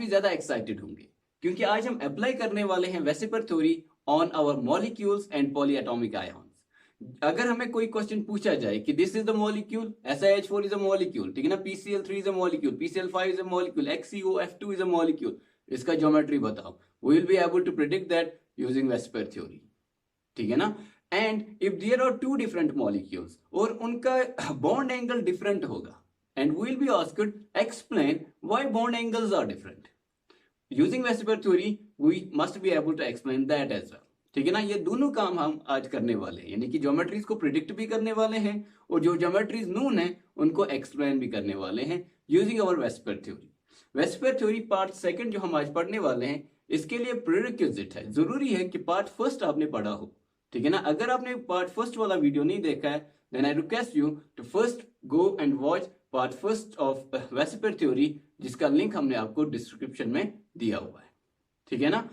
काफी ज्यादा एक्साइटेड होंगे, क्योंकि आज हम अप्लाई करने वाले हैं VSEPR theory on our molecules and polyatomic ions. अगर हमें कोई क्वेश्चन पूछा जाए कि this is the molecule, SiH4 is a molecule, ठीक है ना, PCl3 is a molecule, PCl5 is a molecule, XeOF2 is a molecule, इसका ज्योमेट्री बताओ, we will be able to predict that using VSEPR theory, ठीक है ना। And if there are two different molecules और उनका बॉन्ड एंगल डिफरेंट होगा, and we will be asked explain why bond angles are different. Using Weissenberg theory, we must be able to explain that as well. ठीक है ना, ये दोनों काम हम आज करने वाले हैं, यानी कि ज्योमेट्रीज को प्रिडिक्ट भी करने वाले हैं और जो ज्योमेट्रीज नून है उनको एक्सप्लेन भी करने वाले हैं using our VSEPR theory. VSEPR theory part second जो हम आज पढ़ने वाले हैं, इसके लिए प्रीरिक्विजिट है, जरूरी है कि पार्ट फर्स्ट आपने पढ़ा हो, ठीक है ना। अगर आपने पार्ट फर्स्ट वाला वीडियो नहीं देखा है, then I request you to first go and watch part first of VSEPR theory, जिसका लिंक हमने आपको डिस्क्रिप्शन में दिया हुआ है, ठीक है ना।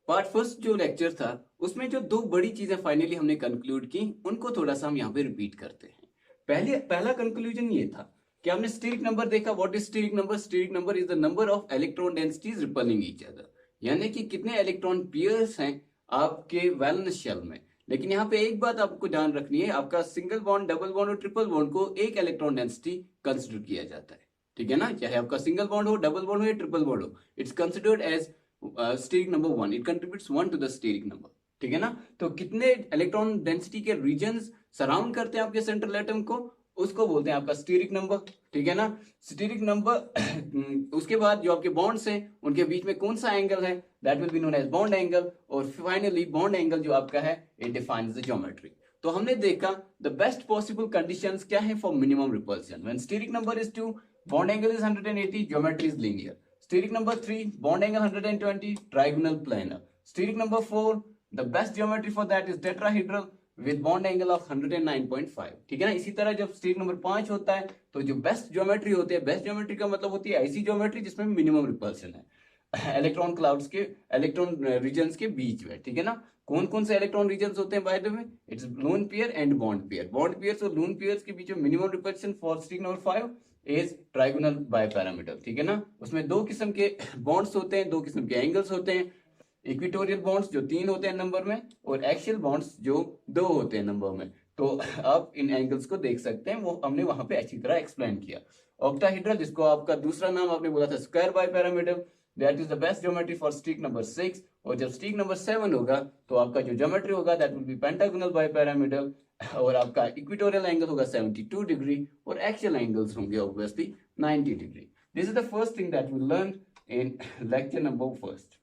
पार्ट फर्स्ट जो लेक्चर था उसमें जो दो बड़ी चीजें फाइनली हमने कंक्लूड की, उनको थोड़ा सा हम यहाँ पे रिपीट करते हैं। पहला कंक्लूजन ये था कि हमने स्टेरिक नंबर देखा। What is steric number? Steric number is the number of electron densities repelling each other, यानी कि कितने इलेक्ट्रॉन पेयर्स हैं आपके वैलेंस शेल में। लेकिन यहाँ पे एक बात आपको ध्यान रखनी है, आपका सिंगल बॉन्ड, डबल बॉन्ड और ट्रिपल बॉन्ड को एक इलेक्ट्रॉन डेंसिटी कंसिडर किया जाता है, ठीक है ना। चाहे आपका सिंगल बॉन्ड हो, डबल बॉन्ड हो या ट्रिपल बॉन्ड हो, it's considered as steric number 1, it contributes 1 to the steric number, ठीक है ना। तो कितने इलेक्ट्रॉन डेंसिटी के रीजन्स सराउंड करते हैं आपके सेंट्रल एटम को, उसको बोलते हैं आपका स्टेरिक नंबर, ठीक है ना। स्टेरिक नंबर उसके बाद जो आपके बॉन्ड्स हैं उनके बीच में कौन सा एंगल है, that will be known as bond angle, और फाइनली बॉन्ड एंगल जो आपका है इट डिफाइंस द ज्योमेट्री। तो हमने देखा द बेस्ट पॉसिबल कंडीशंस क्या है for minimum repulsion. When steric number is 2, bond angle is 180, geometry is linear. Steric number 3, bond angle 120, trigonal planar. Steric number 4, the best geometry for that is tetrahedral with bond angle of 109.5, ठीक है ना। इसी तरह जब steric number 5 होता है तो जो बेस्ट ज्योमेट्री होती है, बेस्ट ज्योमेट्री का मतलब होती है ऐसी ज्योमेट्री जिसमें मिनिमम रिपल्शन है इलेक्ट्रॉन क्लाउड्स के, इलेक्ट्रॉन रीजन्स के बीच में, ठीक है ना। कौन कौन से इलेक्ट्रॉन रीजन्स होते हैं by the way? It's lone pair and bond pair. Bond pairs और लोन पेयर्स के बीच में minimum repulsion for steric number 5 is trigonal bipyramid, ठीक है ना। उसमें दो किस्म के बॉन्ड्स होते हैं, दो किस्म के एंगल्स होते हैं, इक्विटोरियल बॉन्ड्स जो 3 होते हैं नंबर में, और एक्सियल बॉन्ड्स जो 2 होते हैं नंबर में। तो आप इन एंगल्स को देख सकते हैं, वो हमने वहां पे अच्छी तरह एक्सप्लेन किया। ऑक्टाहेड्रल, जिसको आपका दूसरा नाम आपने बोला था square bipyramid, that is the best geometry for steric number 6। और जब स्टेरिक नंबर 7 होगा तो आपका जो ज्योमेट्री होगा that will be pentagonal bipyramidal, और आपका इक्विटोरियल एंगल होगा 72 डिग्री और एक्सियल एंगल्स होंगे obviously 90 degree. This is the first thing that we learn in lecture number first,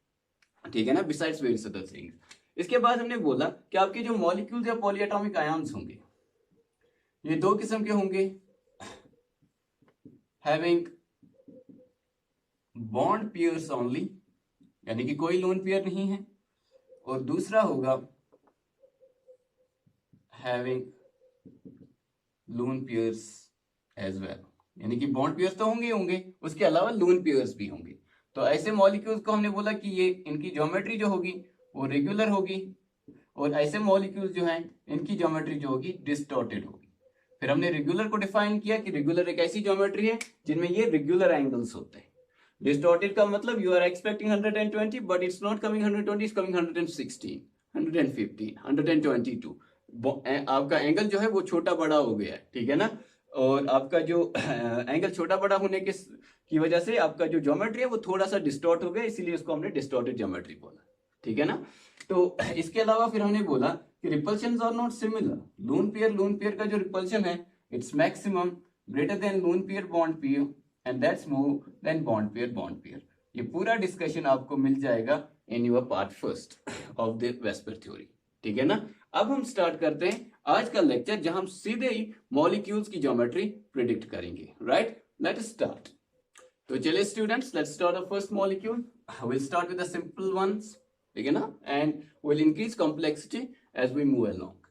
ठीक है ना, बिसाइड्स वेरियस अदर थिंग्स। इसके बाद हमने बोला कि आपके जो मॉलिक्यूल्स या पॉलीएटॉमिक आयन्स होंगे ये दो किस्म के होंगे, हैविंग बॉन्ड पेयर्स ओनली, यानी कि कोई लोन पेयर नहीं है, और दूसरा होगा having lone pairs as well, यानी कि बॉन्ड पेयर्स तो होंगे उसके अलावा लोन पेयर्स भी होंगे। तो ऐसे मॉलिक्यूल्स को हमने बोला कि ये इनकी ज्योमेट्री जो होगी वो रेगुलर होगी, और ऐसे मॉलिक्यूल्स जो हैं इनकी ज्योमेट्री जो होगी डिस्टॉर्टेड होगी। फिर हमने रेगुलर को डिफाइन किया कि रेगुलर एक ऐसी ज्योमेट्री है जिनमें ये रेगुलर एंगल्स होते हैं। डिस्टॉर्टेड का मतलब you are expecting 120 but it's not coming 120, it's coming 116, 115, 122। आपका एंगल जो है वो छोटा बड़ा हो गया है, ठीक है ना। और आपका जो एंगल छोटा बड़ा होने की वजह से आपका जो ज्योमेट्री है वो थोड़ा सा डिस्टॉर्ट हो गया, इसीलिए उसको हमने डिस्टॉर्टेड ज्योमेट्री बोला, ठीक है ना। तो इसके अलावा फिर हमने बोला कि repulsions are not similar. Lone pair का जो रिपल्शन है it's maximum greater than lone pair bond pair, and that's more than bond pair. ये पूरा डिस्कशन आपको मिल जाएगा in your part first of the VSEPR theory, ठीक है ना। अब हम स्टार्ट करते हैं आज का लेक्चर, जहां हम सीधे ही मॉलिक्यूल्स की ज्योमेट्री प्रिडिक्ट करेंगे, राइट। Let's start. तो चलिए students, let's start the first molecule. We'll start with the simple ones, ठीक है ना, and we'll increase complexity as we move along.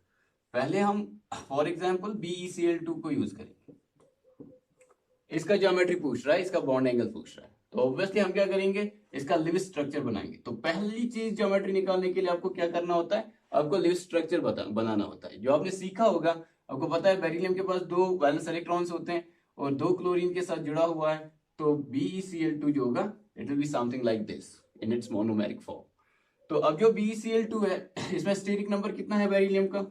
पहले हम फॉर एग्जांपल BeCl2 को यूज करेंगे। इसका ज्योमेट्री पूछ रहा है, इसका बॉन्ड एंगल पूछ रहा है, तो ऑब्वियसली हम क्या करेंगे, इसका लिविस स्ट्रक्चर बनाएंगे। तो पहली चीज ज्योमेट्री निकालने के लिए आपको क्या करना होता है, आपको लिविस स्ट्रक्चर बनाना होता है। जो आपने सीखा होगा, आपको पता है बेरिलियम के पास 2 वैलेंस इलेक्ट्रॉन्स होते हैं और 2 क्लोरीन के साथ जुड़ा हुआ है, तो BeCl2 जो होगा it will be something like this in its monomeric form. तो अब जो BeCl2 है इसमें स्टेरिक नंबर कितना है बेरिलियम का?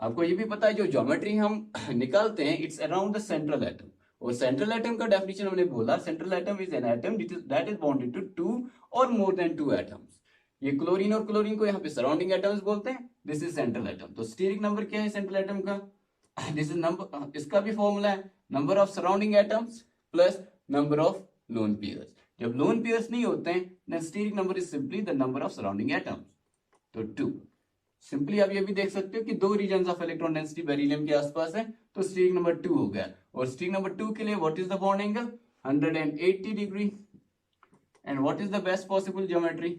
आपको ये भी पता है जो ज्योमेट्री हम निकालते हैं it's around the central atom, और सेंट्रल एटम का डेफिनेशन हमने बोला central atom is an atom that is bonded to two or more than two atoms. ये क्लोरीन और क्लोरीन को यहाँ पे सराउंडिंग एटम्स बोलते हैं, दिस इज सेंट्रल एटम। तो स्टेरिक नंबर क्या है सेंट्रल एटम का? दिस इज नंबर, इसका भी फॉर्मूला है number of surrounding atoms plus number of lone pairs. जब लोन पेयर्स नहीं होते हैं then steric number is simply the number of surrounding atoms, तो 2। सिंपली आप ये भी देख सकते हो कि 2 regions of electron density beryllium के आसपास है, तो स्टेरिक नंबर 2 हो गया। और स्टेरिक नंबर 2 के लिए what is the bond angle? 180 degree. And what is the best possible geometry?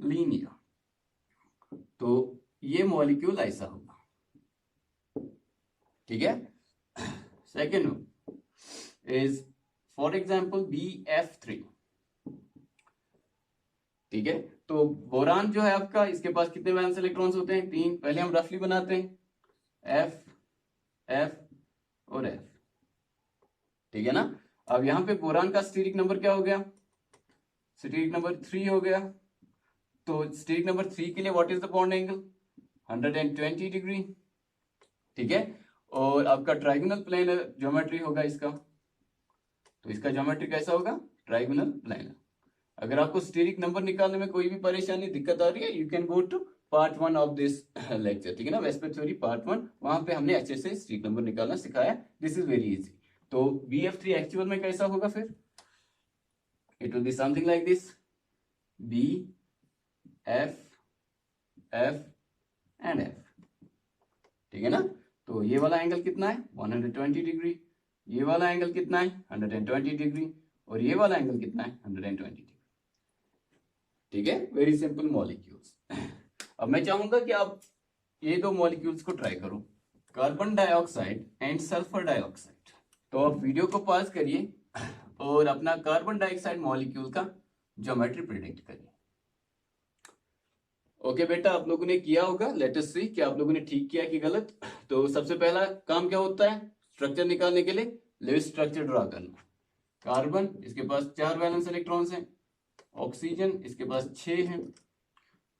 Linear. तो ये मॉलिक्यूल ऐसा होगा, ठीक है। Second is for example BF3, ठीक है। तो बोरान जो है आपका, इसके पास कितने वैलेंस इलेक्ट्रॉन्स होते हैं? 3। पहले हम रफली बनाते हैं F, F और F, ठीक है ना। अब यहां पे बोरान का स्टेरिक नंबर क्या हो गया? स्टेरिक नंबर 3 हो गया। तो स्टेरिक नंबर 3 के लिए what is the bond angle? 120 degree, ठीक है। और आपका ट्राइगोनल प्लेन ज्योमेट्री होगा इसका, तो इसका ज्योमेट्री कैसा होगा? Trigonal plane. अगर आपको स्टेरिक नंबर निकालने में कोई भी परेशानी दिक्कत आ रही है you can go to part 1 of this lecture, ठीक है ना, वेस्पर थ्योरी पार्ट 1, वहां पे हमने अच्छे से स्टेरिक नंबर निकालना सिखाया। This is very easy. तो BF3 एक्चुअल में कैसा होगा फिर? It will be something like this, B F F and F, ठीक है ना। तो ये वाला एंगल कितना है? 120 डिग्री। ये वाला एंगल कितना है? 120 डिग्री। और ये वाला एंगल कितना है? 120 डिग्री, ठीक है। Very simple molecules. अब मैं चाहूंगा कि आप ये 2 मॉलिक्यूल्स को ट्राई करो, carbon dioxide and sulphur dioxide. तो आप वीडियो को पॉज करिए और अपना कार्बन डाइऑक्साइड मॉलिक्यूल का ज्योमेट्री प्रेडिक्ट करिए। ओके बेटा, आप लोगों ने किया होगा, लेट अस सी कि आप लोगों ने ठीक किया कि गलत। तो सबसे पहला काम क्या होता है स्ट्रक्चर निकालने के लिए? लेविस स्ट्रक्चर ड्रॉ करना। कार्बन, इसके पास 4 वैलेंस इलेक्ट्रॉन्स हैं। ऑक्सीजन, इसके पास 6 हैं।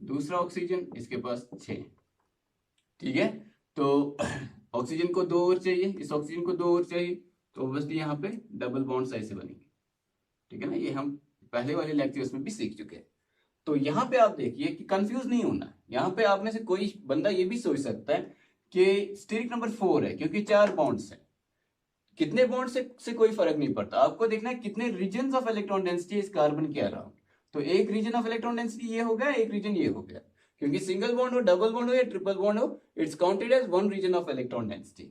दूसरा ऑक्सीजन, इसके पास 6, ठीक है। तो ऑक्सीजन को 2 और चाहिए, इस ऑक्सीजन को 2 और चाहिए, तो ऑब्वियसली यहाँ पे डबल बॉन्ड्स ऐसे बनेंगे, ठीक है ना। ये हम पहले वाले लेक्चर्स में भी सीख चुके हैं। तो यहाँ पे आप देखिए कि कंफ्यूज नहीं होना। यहाँ पे आप में से कोई बंदा ये भी सोच सकता है कि स्टेरिक नंबर 4 है क्योंकि 4 बॉन्ड्स हैं। कितने बॉन्ड से कोई फर्क नहीं पड़ता, आपको देखना है कितने रीजन ऑफ इलेक्ट्रॉन डेंसिटी इस कार्बन के अराउंड। तो एक रीजन ऑफ इलेक्ट्रॉन डेंसिटी ये हो गया, एक रीजन ये हो गया, क्योंकि सिंगल बॉन्ड हो, डबल बॉन्ड हो या ट्रिपल बॉन्ड हो, it's counted as 1 region of electron density,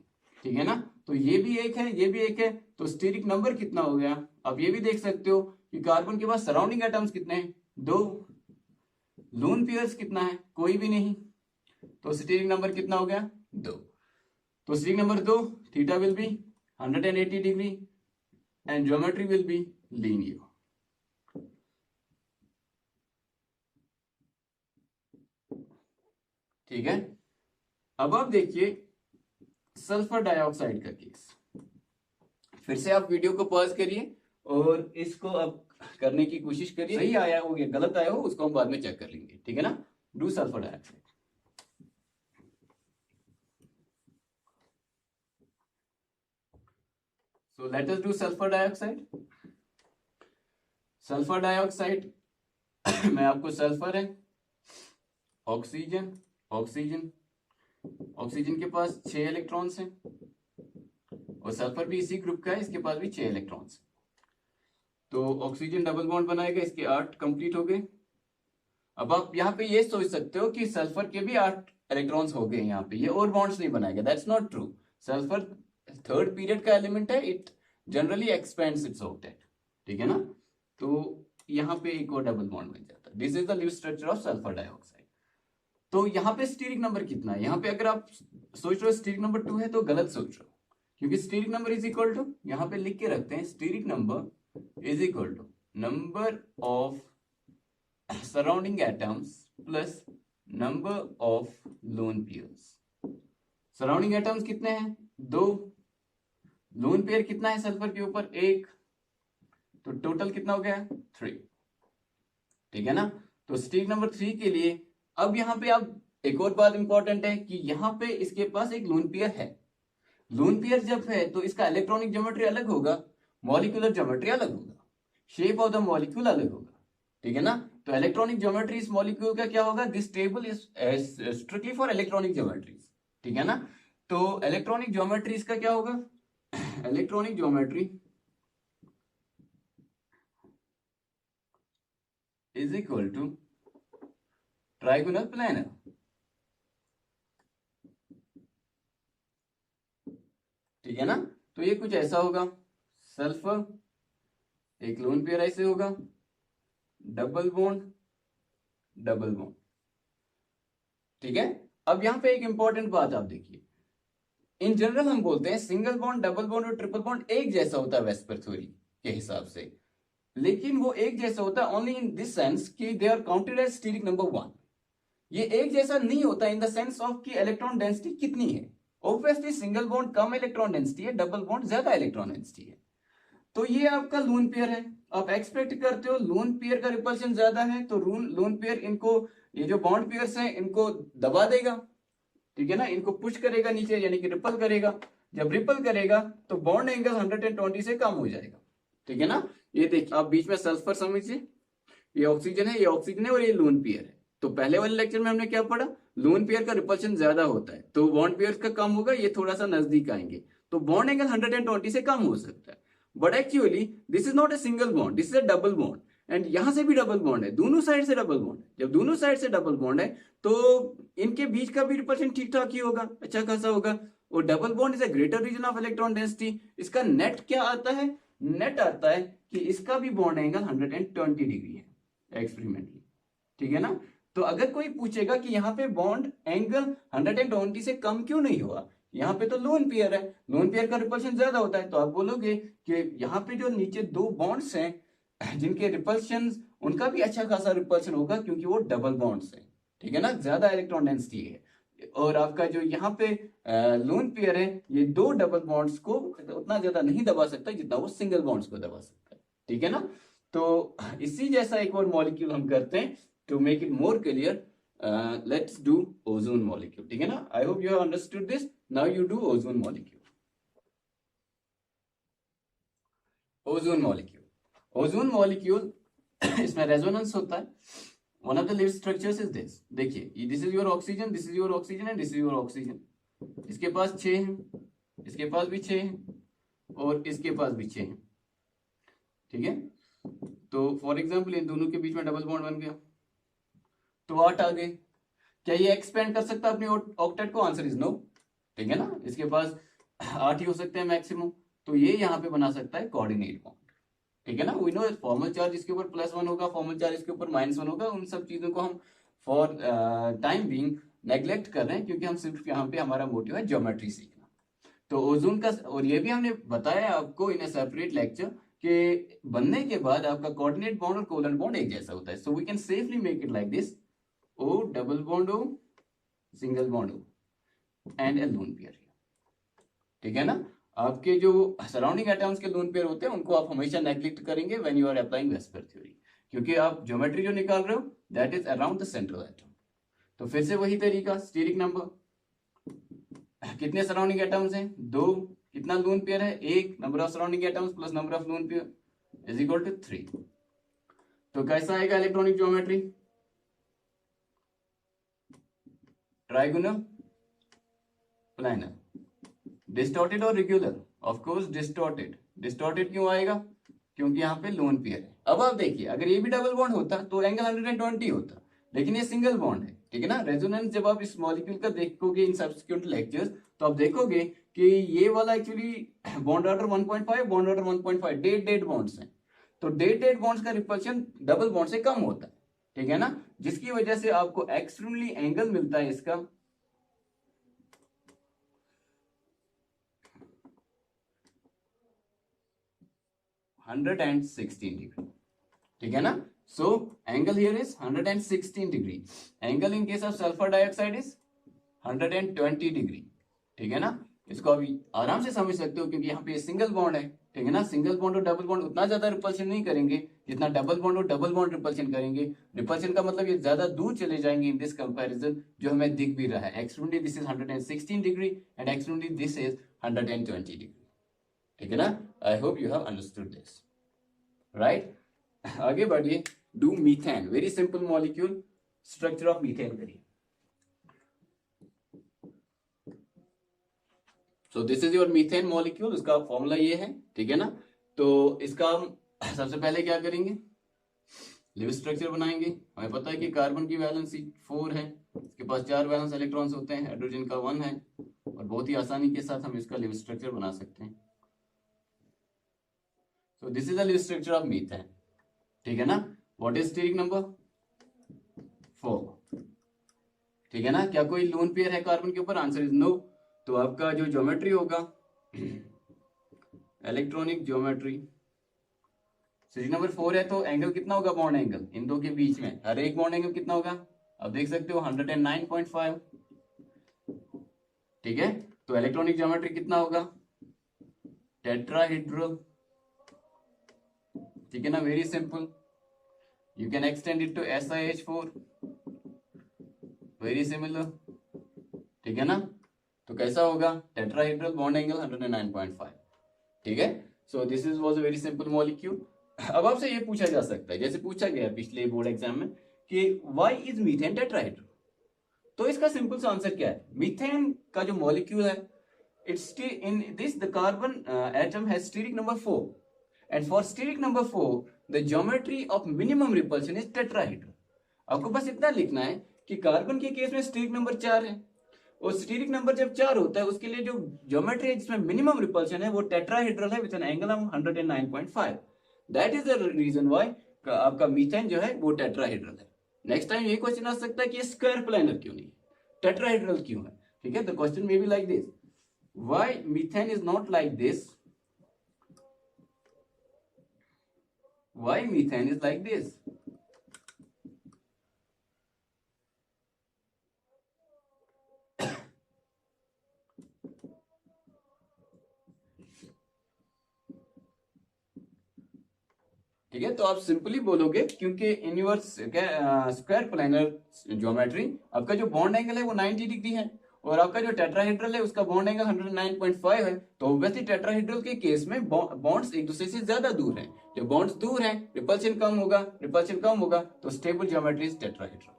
ठीक है ना। तो ये भी एक है, ये भी एक है, तो स्टेरिक नंबर कितना हो गया? आप ये भी देख सकते हो कि कार्बन के पास सराउंडिंग एटम्स कितने हैं? 2। लोन पेयर्स कितना है? कोई भी नहीं, तो स्टेरिक नंबर कितना हो गया? 2। तो steric number 2, theta will be 180 degree and geometry will be linear, ठीक है। अब आप देखिए सल्फर डाइऑक्साइड का केस। फिर से आप वीडियो को पॉज करिए और इसको अब करने की कोशिश करिए। सही आया हो या गलत आया हो उसको हम बाद में चेक कर लेंगे, ठीक है ना। Do sulphur dioxide. So let us do sulfur dioxide. Sulphur dioxide में आपको सल्फर है, ऑक्सीजन, ऑक्सीजन, ऑक्सीजन के पास 6 इलेक्ट्रॉन्स हैं और सल्फर भी इसी ग्रुप का है, इसके पास भी 6 इलेक्ट्रॉन्स। तो ऑक्सीजन डबल बॉन्ड बनाएगा, इसके 8 कंप्लीट हो गए। अब आप यहाँ पे ये सोच सकते हो कि सल्फर के भी 8 इलेक्ट्रॉन्स हो गए यहाँ पे, ये और बॉन्ड्स नहीं बनाएगा, that's not true. Sulphur 3rd period का एलिमेंट है, it generally expends it's octet, ठीक है ना। तो यहाँ पे एक और डबल बॉन्ड बन जाता है। This is the Lewis structure of sulphur dioxide. तो यहाँ पे स्टेरिक नंबर कितना है? यहाँ पे अगर आप सोच रहे हो स्टेरिक नंबर 2 है तो गलत सोच रहे हो, क्योंकि steric number is equal to, यहाँ पे लिख के रखते हैं, steric number is equal to number of surrounding atoms plus number of lone pairs. Surrounding atoms कितने हैं? 2। लोन पेयर कितना है सल्फर के ऊपर? 1। तो टोटल कितना हो गया 3, ठीक है ना। तो स्टेज नंबर 3 के लिए अब यहाँ पे आप एक और बात इंपॉर्टेंट है कि यहाँ पे इसके पास एक लोन पेयर है। लोन पेयर जब है तो इसका इलेक्ट्रॉनिक ज्योमेट्री अलग होगा, मॉलिक्यूलर ज्योमेट्री अलग होगा, शेप ऑफ द मॉलिक्यूल अलग होगा, ठीक है ना। तो इलेक्ट्रॉनिक ज्योमेट्री इस मॉलिक्यूल का क्या होगा, this table is strictly for electronic geometries, ठीक है ना। तो इलेक्ट्रॉनिक ज्योमेट्री इसका क्या होगा, electronic geometry is equal to trigonal planar, ठीक है ना। तो ये कुछ ऐसा होगा, सल्फर एक लोन पेयर ऐसे होगा, डबल बॉन्ड डबल बॉन्ड, ठीक है। अब यहां पे एक इंपॉर्टेंट बात आप देखिए, इन जनरल हम बोलते हैं सिंगल बॉन्ड, डबल बॉन्ड और ट्रिपल बॉन्ड एक जैसा होता है वेस्पर थ्योरी के हिसाब से, लेकिन वो एक जैसा होता है ओनली इन दिस सेंस कि they are counted as steric number 1। ये एक जैसा नहीं होता इन द सेंस ऑफ कि इलेक्ट्रॉन डेंसिटी कितनी है। ऑब्वियसली सिंगल बॉन्ड कम इलेक्ट्रॉन डेंसिटी है, डबल बॉन्ड ज्यादा इलेक्ट्रॉन डेंसिटी है। तो ये आपका लोन पेयर है, आप एक्सपेक्ट करते हो लोन पेयर का रिपल्शन ज्यादा है तो लोन पेयर इनको, ये जो बॉन्ड पेयर्स हैं इनको दबा देगा, ठीक है ना, इनको पुश करेगा नीचे यानी कि रिपल करेगा। जब रिपल करेगा तो बॉन्ड एंगल 120 से कम हो जाएगा, ठीक है ना। ये देखिए आप बीच में सल्फर समझिए, ये ऑक्सीजन है, ये ऑक्सीजन है और ये लोन पेयर है। तो पहले वाले लेक्चर में हमने क्या पढ़ा, लोन पेयर का रिपल्शन ज्यादा होता है तो बॉन्ड पेयर का कम होगा, ये थोड़ा सा नजदीक आएंगे तो बॉन्ड एंगल 120 से कम हो सकता है। But actually this is not a single bond, this is a double bond, and यहां से भी डबल बॉन्ड है, दोनों साइड से डबल बॉन्ड है। जब दोनों साइड से डबल बॉन्ड है तो इनके बीच का भी रिपल्शन ठीक ठाक ही होगा, अच्छा खासा होगा। और double bond is a greater region of electron density. इसका नेट क्या आता है, नेट आता है कि इसका भी बॉन्ड एंगल 120 डिग्री है एक्सपेरिमेंटली, ठीक है ना। तो अगर कोई पूछेगा कि यहाँ पे बॉन्ड एंगल 120 से कम क्यों नहीं हुआ, यहाँ पे तो लोन पेयर है, लोन पेयर का रिपल्शन ज्यादा होता है, तो आप बोलोगे कि यहाँ पे जो नीचे दो बॉन्ड्स हैं जिनके रिपल्शन, उनका भी अच्छा खासा रिपल्शन होगा क्योंकि वो डबल बॉन्ड्स हैं, ठीक है ना, ज्यादा इलेक्ट्रॉन डेंसिटी है। और आपका जो यहाँ पे लोन पेयर है ये दो डबल बॉन्ड्स को उतना ज्यादा नहीं दबा सकता जितना वो सिंगल बॉन्ड्स को दबा सकता है, ठीक है ना। तो इसी जैसा एक और मॉलिक्यूल हम करते हैं to make it more clear. Let's do ozone molecule, ठीक है ना। I hope you have understood this. Now you do ozone molecule. Ozone molecule. Ozone molecule इसमें रेजोनेंस होता है। One of the living structures is this. देखिए this is your oxygen, this is your oxygen and this is your oxygen. इसके पास 6 हैं, इसके पास भी 6 हैं और इसके पास भी 6 हैं, ठीक है। तो फॉर एग्जाम्पल इन दोनों के बीच में डबल बॉन्ड बन गया तो 8 आ गए। क्या ये एक्सपेंड कर सकता है अपने ऑक्टेट को, आंसर इज नो, ठीक है ना। इसके पास 8 ही हो सकते हैं मैक्सिमम, तो ये यहाँ पे बना सकता है कोऑर्डिनेट बॉन्ड, ठीक है ना। वी नो फॉर्मल चार्ज इसके ऊपर +1 होगा, फॉर्मल चार्ज इसके ऊपर -1 होगा। उन सब चीजों को हम फॉर टाइम बीइंग नेग्लेक्ट कर रहे हैं क्योंकि हम सिर्फ यहाँ पे हमारा मोटिव है ज्योमेट्री सीखना। तो ओजोन का, और ये भी हमने बताया आपको इन ए सेपरेट लेक्चर कि बनने के बाद आपका कोऑर्डिनेट बॉन्ड और कोवेलेंट बॉन्ड एक जैसा होता है। So we can safely make it like this, O double bond O single bond O and a lone pair, ठीक है ना। आपके जो सराउंडिंग एटम्स के लोन पेयर होते हैं उनको आप हमेशा नेग्लेक्ट करेंगे when you are applying VSEPR theory, क्योंकि आप ज्योमेट्री जो निकाल रहे हो that is around the central atom. तो फिर से वही तरीका, स्टीरिक नंबर, कितने सराउंडिंग एटम्स हैं 2, कितना लोन पेयर है 1, number of surrounding atoms plus number of lone pair is equal to 3। तो कैसा आएगा electronic geometry, trigonal planar, distorted और regular, of course distorted. Distorted क्यों आएगा, क्योंकि यहाँ पे लोन पेयर है। अब आप देखिए अगर ये भी डबल बॉन्ड होता तो एंगल 120 होता, लेकिन ये सिंगल बॉन्ड है, ठीक है ना। रेजोनेंस जब आप इस मॉलिक्यूल का देखोगे इन सब्सिक्वेंट लेक्चर्स तो आप देखोगे कि ये वाला actually bond order 1.5, bond order 1.5 डेट बॉन्ड्स हैं। तो डेट बॉन्ड्स का रिपल्शन डबल बॉन्ड से कम होता है, ठीक है ना, जिसकी वजह से आपको एक्सट्रीमली एंगल मिलता है इसका 116 डिग्री, ठीक है ना। So angle here is 116 degree, angle in case of sulphur dioxide is 120 degree, ठीक है ना। इसको अभी आराम से समझ सकते हो क्योंकि यहाँ पे सिंगल बॉन्ड है, ठीक है ना। सिंगल बॉन्ड और डबल बॉन्ड उतना ज्यादा रिपल्शन नहीं करेंगे जितना डबल बॉन्ड और डबल बॉन्ड रिपल्शन करेंगे। रिपल्शन का मतलब ये ज्यादा दूर चले जाएंगे इन दिस कंपैरिजन, जो हमें दिख भी रहा है। Extremely this is 116 degree and extremely this is 120 degree. ठीक है ना। I hope you have understood this, right. आगे बढ़िए। Do methane, very simple molecule, structure of methane करिए। So this is your methane molecule, इसका फॉर्मूला ये है, ठीक है ना। तो इसका हम सबसे पहले क्या करेंगे, लिविस स्ट्रक्चर बनाएंगे। हमें पता है कि कार्बन की वैलेंसी 4 है, इसके पास 4 वैलेंस इलेक्ट्रॉन्स होते हैं, हाइड्रोजन का 1 है, और बहुत ही आसानी के साथ हम इसका लिविस स्ट्रक्चर बना सकते हैं। सो this is the Lewis structure of methane, ठीक है ना। व्हाट इज स्टीरिक नंबर 4, ठीक है ना। क्या कोई लोन पेयर है कार्बन के ऊपर, आंसर इज नो। तो आपका जो ज्योमेट्री होगा, इलेक्ट्रॉनिक ज्योमेट्री, स्टेज नंबर 4 है, तो एंगल कितना होगा, बॉन्ड एंगल इन दो के बीच में, हर एक बॉन्ड एंगल कितना होगा, आप देख सकते हो 109.5, ठीक है। तो इलेक्ट्रॉनिक ज्योमेट्री कितना होगा, टेट्राहेड्रल, ठीक है ना, very simple. You can extend it to SiH4, very similar, ठीक है ना। तो कैसा होगा, टेट्राहेड्रल, बॉन्ड एंगल 109.5, ठीक है। सो this is was a very simple molecule. अब आपसे ये पूछा जा सकता है, जैसे पूछा गया पिछले बोर्ड एग्जाम में, कि व्हाई इज मीथेन टेट्राहेड्रल। तो इसका सिंपल सा आंसर क्या है, मीथेन का जो मॉलिक्यूल है, it's in this the carbon atom has steric number 4, and for steric number 4 the geometry of minimum repulsion is tetrahedral. आपको बस इतना लिखना है कि कार्बन के केस में स्टीरिक नंबर 4 है, और स्टीरिक नंबर जब 4 होता है उसके लिए जो ज्योमेट्री है जिसमें मिनिमम रिपल्शन है वो टेट्राहेड्रल है with an angle of 109.5। That is the reason why आपका मीथेन जो है वो टेट्राहेड्रल है। नेक्स्ट टाइम ये क्वेश्चन आ सकता है कि स्क्वायर प्लानर क्यों नहीं, टेट्राहेड्रल क्यों है, ठीक है। The question may be like this, why methane is not like this, why methane is like this. ठीक है, तो आप सिंपली बोलोगे क्योंकि in your square planar geometry आपका जो बॉन्ड एंगल है वो 90 डिग्री है, और आपका जो टेट्राहेड्रल है उसका बॉन्ड एंगल 109.5 है। तो ऑब्वियसली टेट्राहेड्रल के केस में बॉन्ड्स एक दूसरे से ज्यादा दूर हैं। जब बॉन्ड्स दूर हैं, रिपल्शन कम होगा, रिपल्शन कम होगा, तो स्टेबल ज्योमेट्री इज टेट्राहेड्रल,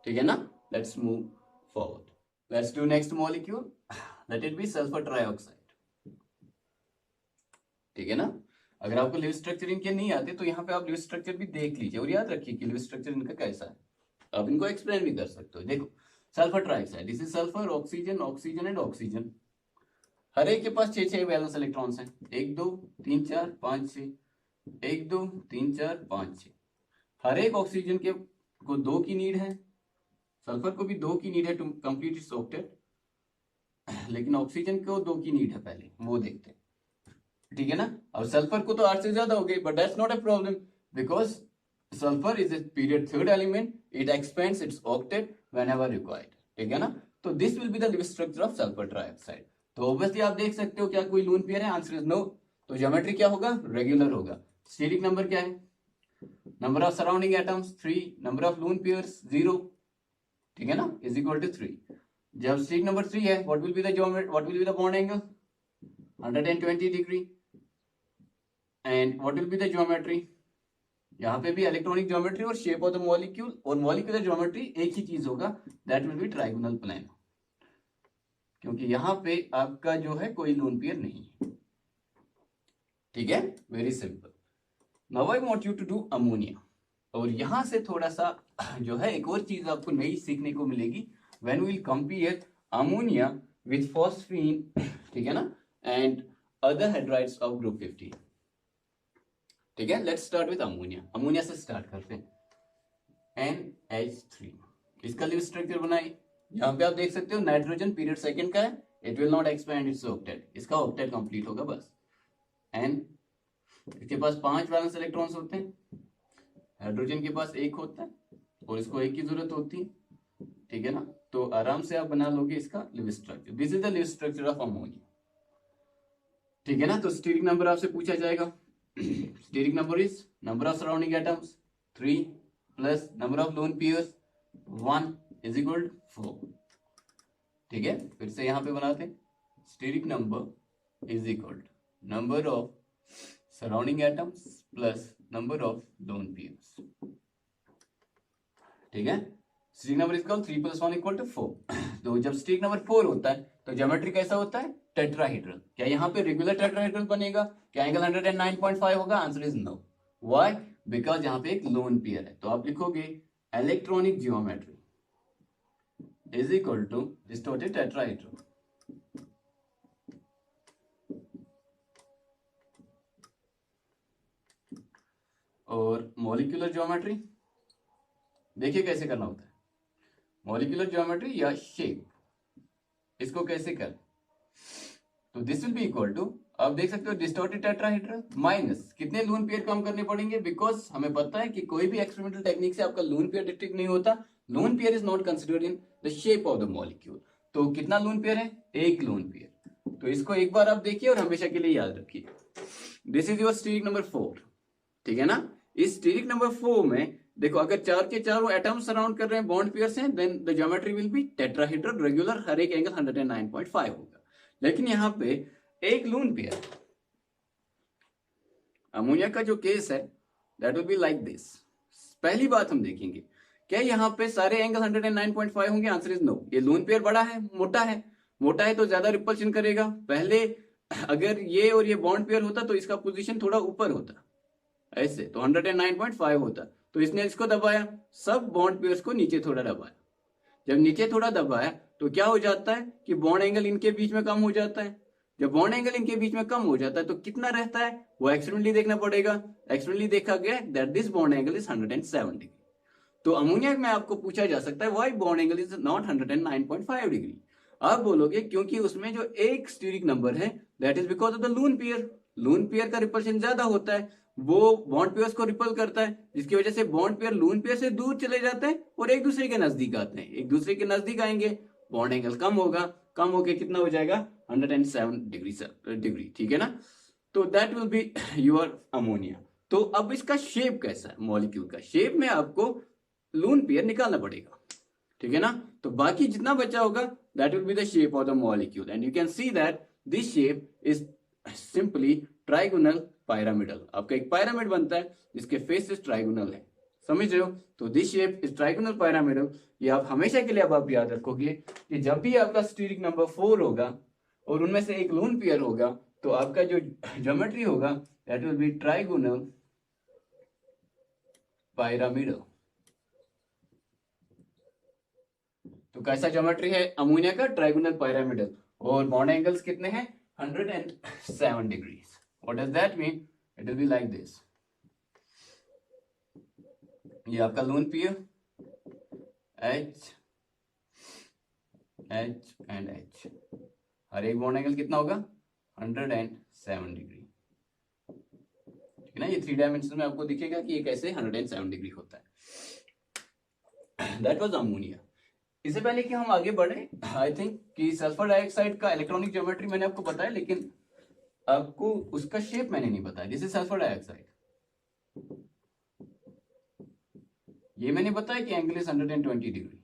ठीक है ना। Let's move forward, let's do next molecule, let it be sulphur trioxide, ठीक है ना। अगर आपको लिविस स्ट्रक्चर इनके नहीं आते तो यहाँ पे आप लिविस स्ट्रक्चर भी देख लीजिए, और याद रखिए कि लिविस स्ट्रक्चर इनका कैसा है, आप इनको एक्सप्लेन भी कर सकते हो। देखो sulphur trioxide, this is sulphur, oxygen, oxygen and oxygen. हर एक के पास 6 वैलेंस इलेक्ट्रॉन्स हैं, 1 2 3 4 5 6, 1 2 3 4 5 6। हर एक ऑक्सीजन के को 2 की नीड है, सल्फर को भी 2 की नीड है टू कंप्लीट इट्स ऑक्टेट, लेकिन ऑक्सीजन को 2 की नीड है, पहले वो देखते हैं, ठीक है ना। अब सल्फर को तो 8 से ज्यादा हो गई, but that's not a problem, because sulphur is a period third element, it expands its octet whenever required, ठीक है ना। तो this will be the Lewis structure of sulphur trioxide. तो ऑब्वियसली आप देख सकते हो क्या कोई लोन पेयर है, आंसर इज नो। तो ज्योमेट्री क्या होगा, रेगुलर होगा। स्टीरिक नंबर क्या है, number of surrounding atoms 3, number of lone pairs 0, ठीक है ना, इज इक्वल टू 3। जब स्टीरिक नंबर 3 है, what will be the geometry, what will be the bond angle, 120 degree, and what will be the geometry, यहाँ पे भी electronic geometry और shape of the molecule और मॉलिक्यूलर ज्योमेट्री एक ही चीज होगा, that will be trigonal plane, क्योंकि यहाँ पे आपका जो है कोई लोन पेयर नहीं है, ठीक है, very simple. Now I want you to do ammonia, और यहां से थोड़ा सा जो है एक और चीज आपको नई सीखने को मिलेगी, when we will compare ammonia with phosphine, ठीक है ना, and other hydrides of group 15, ठीक है। Let's start with ammonia, ammonia से स्टार्ट करते हैं। NH3, इसका लिविस स्ट्रक्चर बनाइए। यहाँ पे आप देख सकते हो नाइट्रोजन पीरियड सेकंड का है, it will not expand it's octet, इसका ऑक्टेट कंप्लीट होगा बस। N, इसके पास 5 वैलेंस इलेक्ट्रॉन्स होते हैं, हाइड्रोजन के पास 1 होता है, और इसको 1 की जरूरत होती है, ठीक है ना। तो आराम से आप बना लोगे इसका Lewis structure. This is the Lewis structure of ammonia. ठीक है ना। तो स्टीरिक नंबर आपसे पूछा जाएगा, steric number is number of surrounding atoms 3 plus number of lone pairs 1 is equal to 4। ठीक है, फिर से यहां पे बनाते हैं, steric number is equal to number of surrounding atoms plus number of lone pairs. ठीक है, steric number is equal 3 plus 1 equal to 4। तो जब स्टीरिक नंबर 4 होता है तो ज्योमेट्री कैसा होता है, टेट्राहेड्रल। क्या यहाँ पे रेगुलर टेट्राहेड्रल बनेगा, क्या एंगल 109.5 होगा, answer is no. Why, because यहाँ पे एक लोन पेयर है। तो आप लिखोगे electronic geometry is equal to distorted tetrahedral. और मॉलिक्यूलर ज्योमेट्री देखिए कैसे करना होता है, मॉलिक्यूलर ज्योमेट्री या शेप, इसको कैसे कर, तो this will be equal to, आप देख सकते हो डिस्टॉर्टेड टेट्राहेड्रल माइनस कितने लोन पेयर कम करने पड़ेंगे, बिकॉज हमें पता है कि कोई भी एक्सपेरिमेंटल टेक्निक से आपका लोन पेयर डिटेक्ट नहीं होता, loan pair is not considered in the shape of the molecule. तो कितना लोन पेयर है, एक लोन पेयर। तो इसको एक बार आप देखिए और हमेशा के लिए याद रखिए, this is your steric number 4। ठीक है ना, इस स्टीरिक नंबर 4 में देखो अगर चार के चारों एटम्स सराउंड कर रहे हैं, बॉन्ड पेयर्स हैं, then the geometry will be tetrahedral regular, हर एक एंगल 109.5 होगा। लेकिन यहां पे एक लोन पेयर, अमोनिया का जो केस है that will be like this. पहली बात हम देखेंगे, क्या यहाँ पे सारे एंगल 109.5 होंगे, आंसर इज नो। ये लोन पेयर बड़ा है, मोटा है, मोटा है तो ज्यादा रिपल्शन करेगा। पहले अगर ये और ये बॉन्ड पेयर होता तो इसका पोजीशन थोड़ा ऊपर होता, ऐसे तो 109.5 होता, तो इसने इसको दबाया, सब बॉन्ड पेयर्स को नीचे थोड़ा दबाया। जब नीचे थोड़ा दबाया तो क्या हो जाता है कि बॉन्ड एंगल इनके बीच में कम हो जाता है। जब बॉन्ड एंगल इनके बीच में कम हो जाता है तो कितना रहता है वो एक्सपेरिमेंटली देखना पड़ेगा। एक्सपेरिमेंटली देखा गया that this bond angle is 107 degree. तो अमोनिया में आपको पूछा जा सकता है why bond angle is not 109.5 degree. आप बोलोगे क्योंकि उसमें जो एक स्टीरिक नंबर है that is because of the lone pair. Loan pair का रिपल्शन ज्यादा होता है, वो बॉन्ड पेयर्स को रिपल करता है, जिसकी वजह से बॉन्ड पेयर लोन पेयर से दूर चले जाते हैं और एक दूसरे के नजदीक आते हैं। एक दूसरे के नजदीक आएंगे, बॉन्ड एंगल कम होगा, कम होके कितना हो जाएगा 107 डिग्री। ठीक है ना, तो that will be your ammonia. तो अब इसका शेप कैसा है, मॉलिक्यूल का शेप में आपको लोन पेयर निकालना पड़ेगा। ठीक है ना, तो बाकी जितना बचा होगा that will be the shape of the molecule, and you can see that this shape is simply trigonal pyramidal. आपका एक पिरामिड बनता है जिसके फेसेस ट्राइगोनल है, समझ रहे हो। तो this shape is trigonal pyramidal. ये आप हमेशा के लिए अब आप याद रखोगे कि जब भी आपका स्टीरिक नंबर 4 होगा और उनमें से एक लोन पेयर होगा तो आपका जो ज्योमेट्री होगा that will be trigonal pyramidal. तो कैसा ज्योमेट्री है अमोनिया का, ट्राइगोनल पिरामिडल, और बॉन्ड एंगल्स कितने हैं 107 degrees. What does that mean? It will be like this. ये आपका lone pair H and H, हर एक बॉन्ड एंगल कितना होगा 107 डिग्री। ठीक है ना, ये 3 डायमेंशन में आपको दिखेगा कि ये कैसे 107 डिग्री होता है। That was ammonia. इससे पहले कि हम आगे बढ़े, आई थिंक कि सल्फर डाइऑक्साइड का इलेक्ट्रॉनिक ज्योमेट्री मैंने आपको बताया, लेकिन आपको उसका शेप मैंने नहीं बताया। जैसे सल्फर डाइऑक्साइड, ये मैंने बताया कि एंगल इज 120 डिग्री,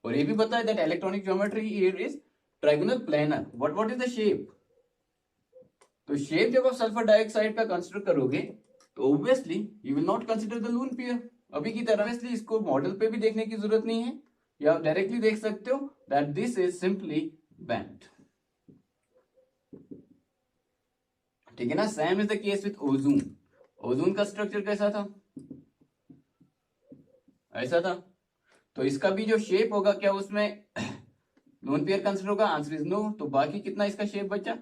और ये भी बताया that electronic geometry here is trigonal planar. What is the shape? तो शेप जब आप सल्फर डाइऑक्साइड का कंसीडर करोगे तो obviously you will not consider the lone pair. अभी की तरह इसलिए इसको मॉडल पे भी देखने की जरूरत नहीं है, या आप डायरेक्टली देख सकते हो that this is simply bent. ठीक है ना, same is the case with ozone. Ozone का स्ट्रक्चर कैसा था, ऐसा था। तो इसका भी जो शेप होगा, क्या उसमें लोन पेयर कंसीडर होगा, आंसर इज नो। तो बाकी कितना इसका शेप बचा,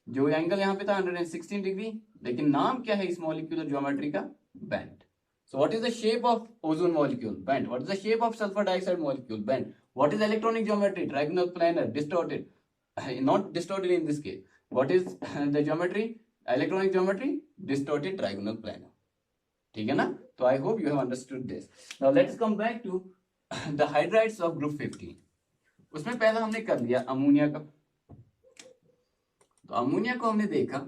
जो एंगल यहाँ पे था 116 डिग्री, लेकिन नाम क्या है इस मॉलिक्यूलर ज्योमेट्री का, bent. So what is the shape of ozone molecule? Bent. What is the shape of sulfur dioxide molecule? Bent. What is electronic geometry? Trigonal, planar, distorted. Not distorted in this case. What is the geometry? Electronic geometry? Distorted, trigonal, planar. ठीक है ना? तो I hope you have understood this. Now let's come back to the hydrides of group 15. उसमें पहला हमने कर लिया ammonia का। तो अमोनिया को हमने देखा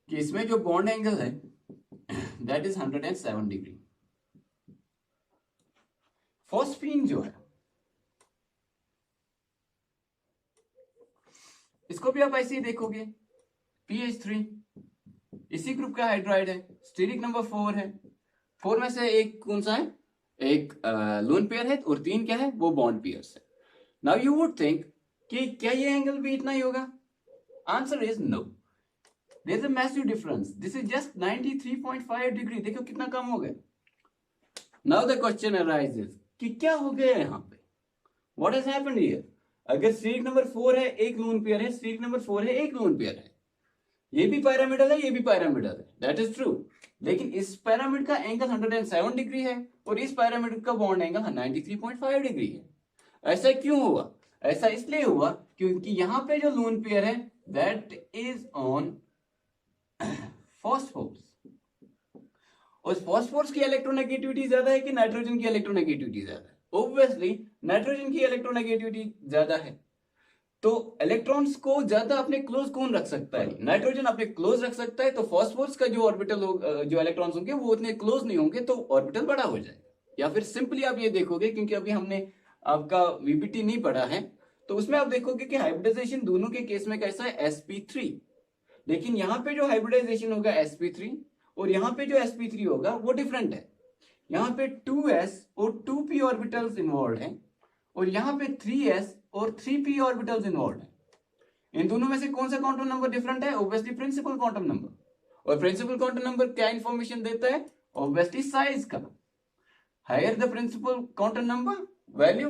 कि इसमें जो बॉन्ड एंगल है दैट इज 107 डिग्री। फॉस्फीन जो है इसको भी आप ऐसे ही देखोगे, PH3 इसी ग्रुप का हाइड्राइड है, स्टीरिक नंबर 4 है। 4 में से एक कौन सा है? एक लोन पेयर है और 3 क्या है? वो बॉन्ड पेयर्स है। नाउ यू वुड थिंक कि क्या ये एंगल भी इतना ही होगा? Answer is no, there is a massive difference. This is just 93.5 degree. देखो कितना कम हो गया। नाउ द क्वेश्चन अराइजेस कि क्या हो गया यहाँ पे, व्हाट हैज हैपेंड हियर? अगर स्टीरिक नंबर 4 है, एक लोन पेयर है, स्टीरिक नंबर 4 है, एक लोन पेयर है, ये भी पैरामिडल है, ये भी पैरामिडल है, दैट इज ट्रू। लेकिन इस पैरामिड का एंगल 107 डिग्री है और इस पैरामिड का बॉन्ड एंगल 93.5 डिग्री है। ऐसा क्यों हुआ? ऐसा इसलिए हुआ क्योंकि यहाँ पे जो लोन पेयर है दैट इज ऑन फॉस्फोरस। और फॉस्फोरस की इलेक्ट्रोनेगेटिविटी ज्यादा है कि नाइट्रोजन की इलेक्ट्रोनेगेटिविटी ज्यादा है? ऑब्वियसली नाइट्रोजन की इलेक्ट्रोनेगेटिविटी ज्यादा है। तो इलेक्ट्रॉन्स को ज्यादा अपने क्लोज कौन रख सकता है? नाइट्रोजन अपने क्लोज रख सकता है। तो फॉस्फोरस का जो ऑर्बिटल जो इलेक्ट्रॉन्स होंगे वो उतने क्लोज नहीं होंगे, तो ऑर्बिटल बड़ा हो जाएगा। या फिर सिंपली आप ये देखोगे, क्योंकि अभी हमने आपका VPT नहीं पढ़ा है, तो उसमें आप देखोगे कि हाइब्रिडाइजेशन दोनों के केस में कैसा है? sp3। लेकिन यहाँ पे जो हाइब्रिडाइजेशन होगा sp3 और यहाँ पे जो sp3 होगा वो डिफरेंट है। यहाँ पे 2s और 2p ऑर्बिटल्स इन्वॉल्व हैं और यहाँ पे 3s और 3p ऑर्बिटल्स इन्वॉल्व हैं। इन दोनों में से कौन सा क्वांटम नंबर डिफरेंट है? Obviously principal quantum number. और प्रिंसिपल क्वांटम नंबर क्या इंफॉर्मेशन देता है? ऑब्वियसली साइज का। Higher the principal quantum number value,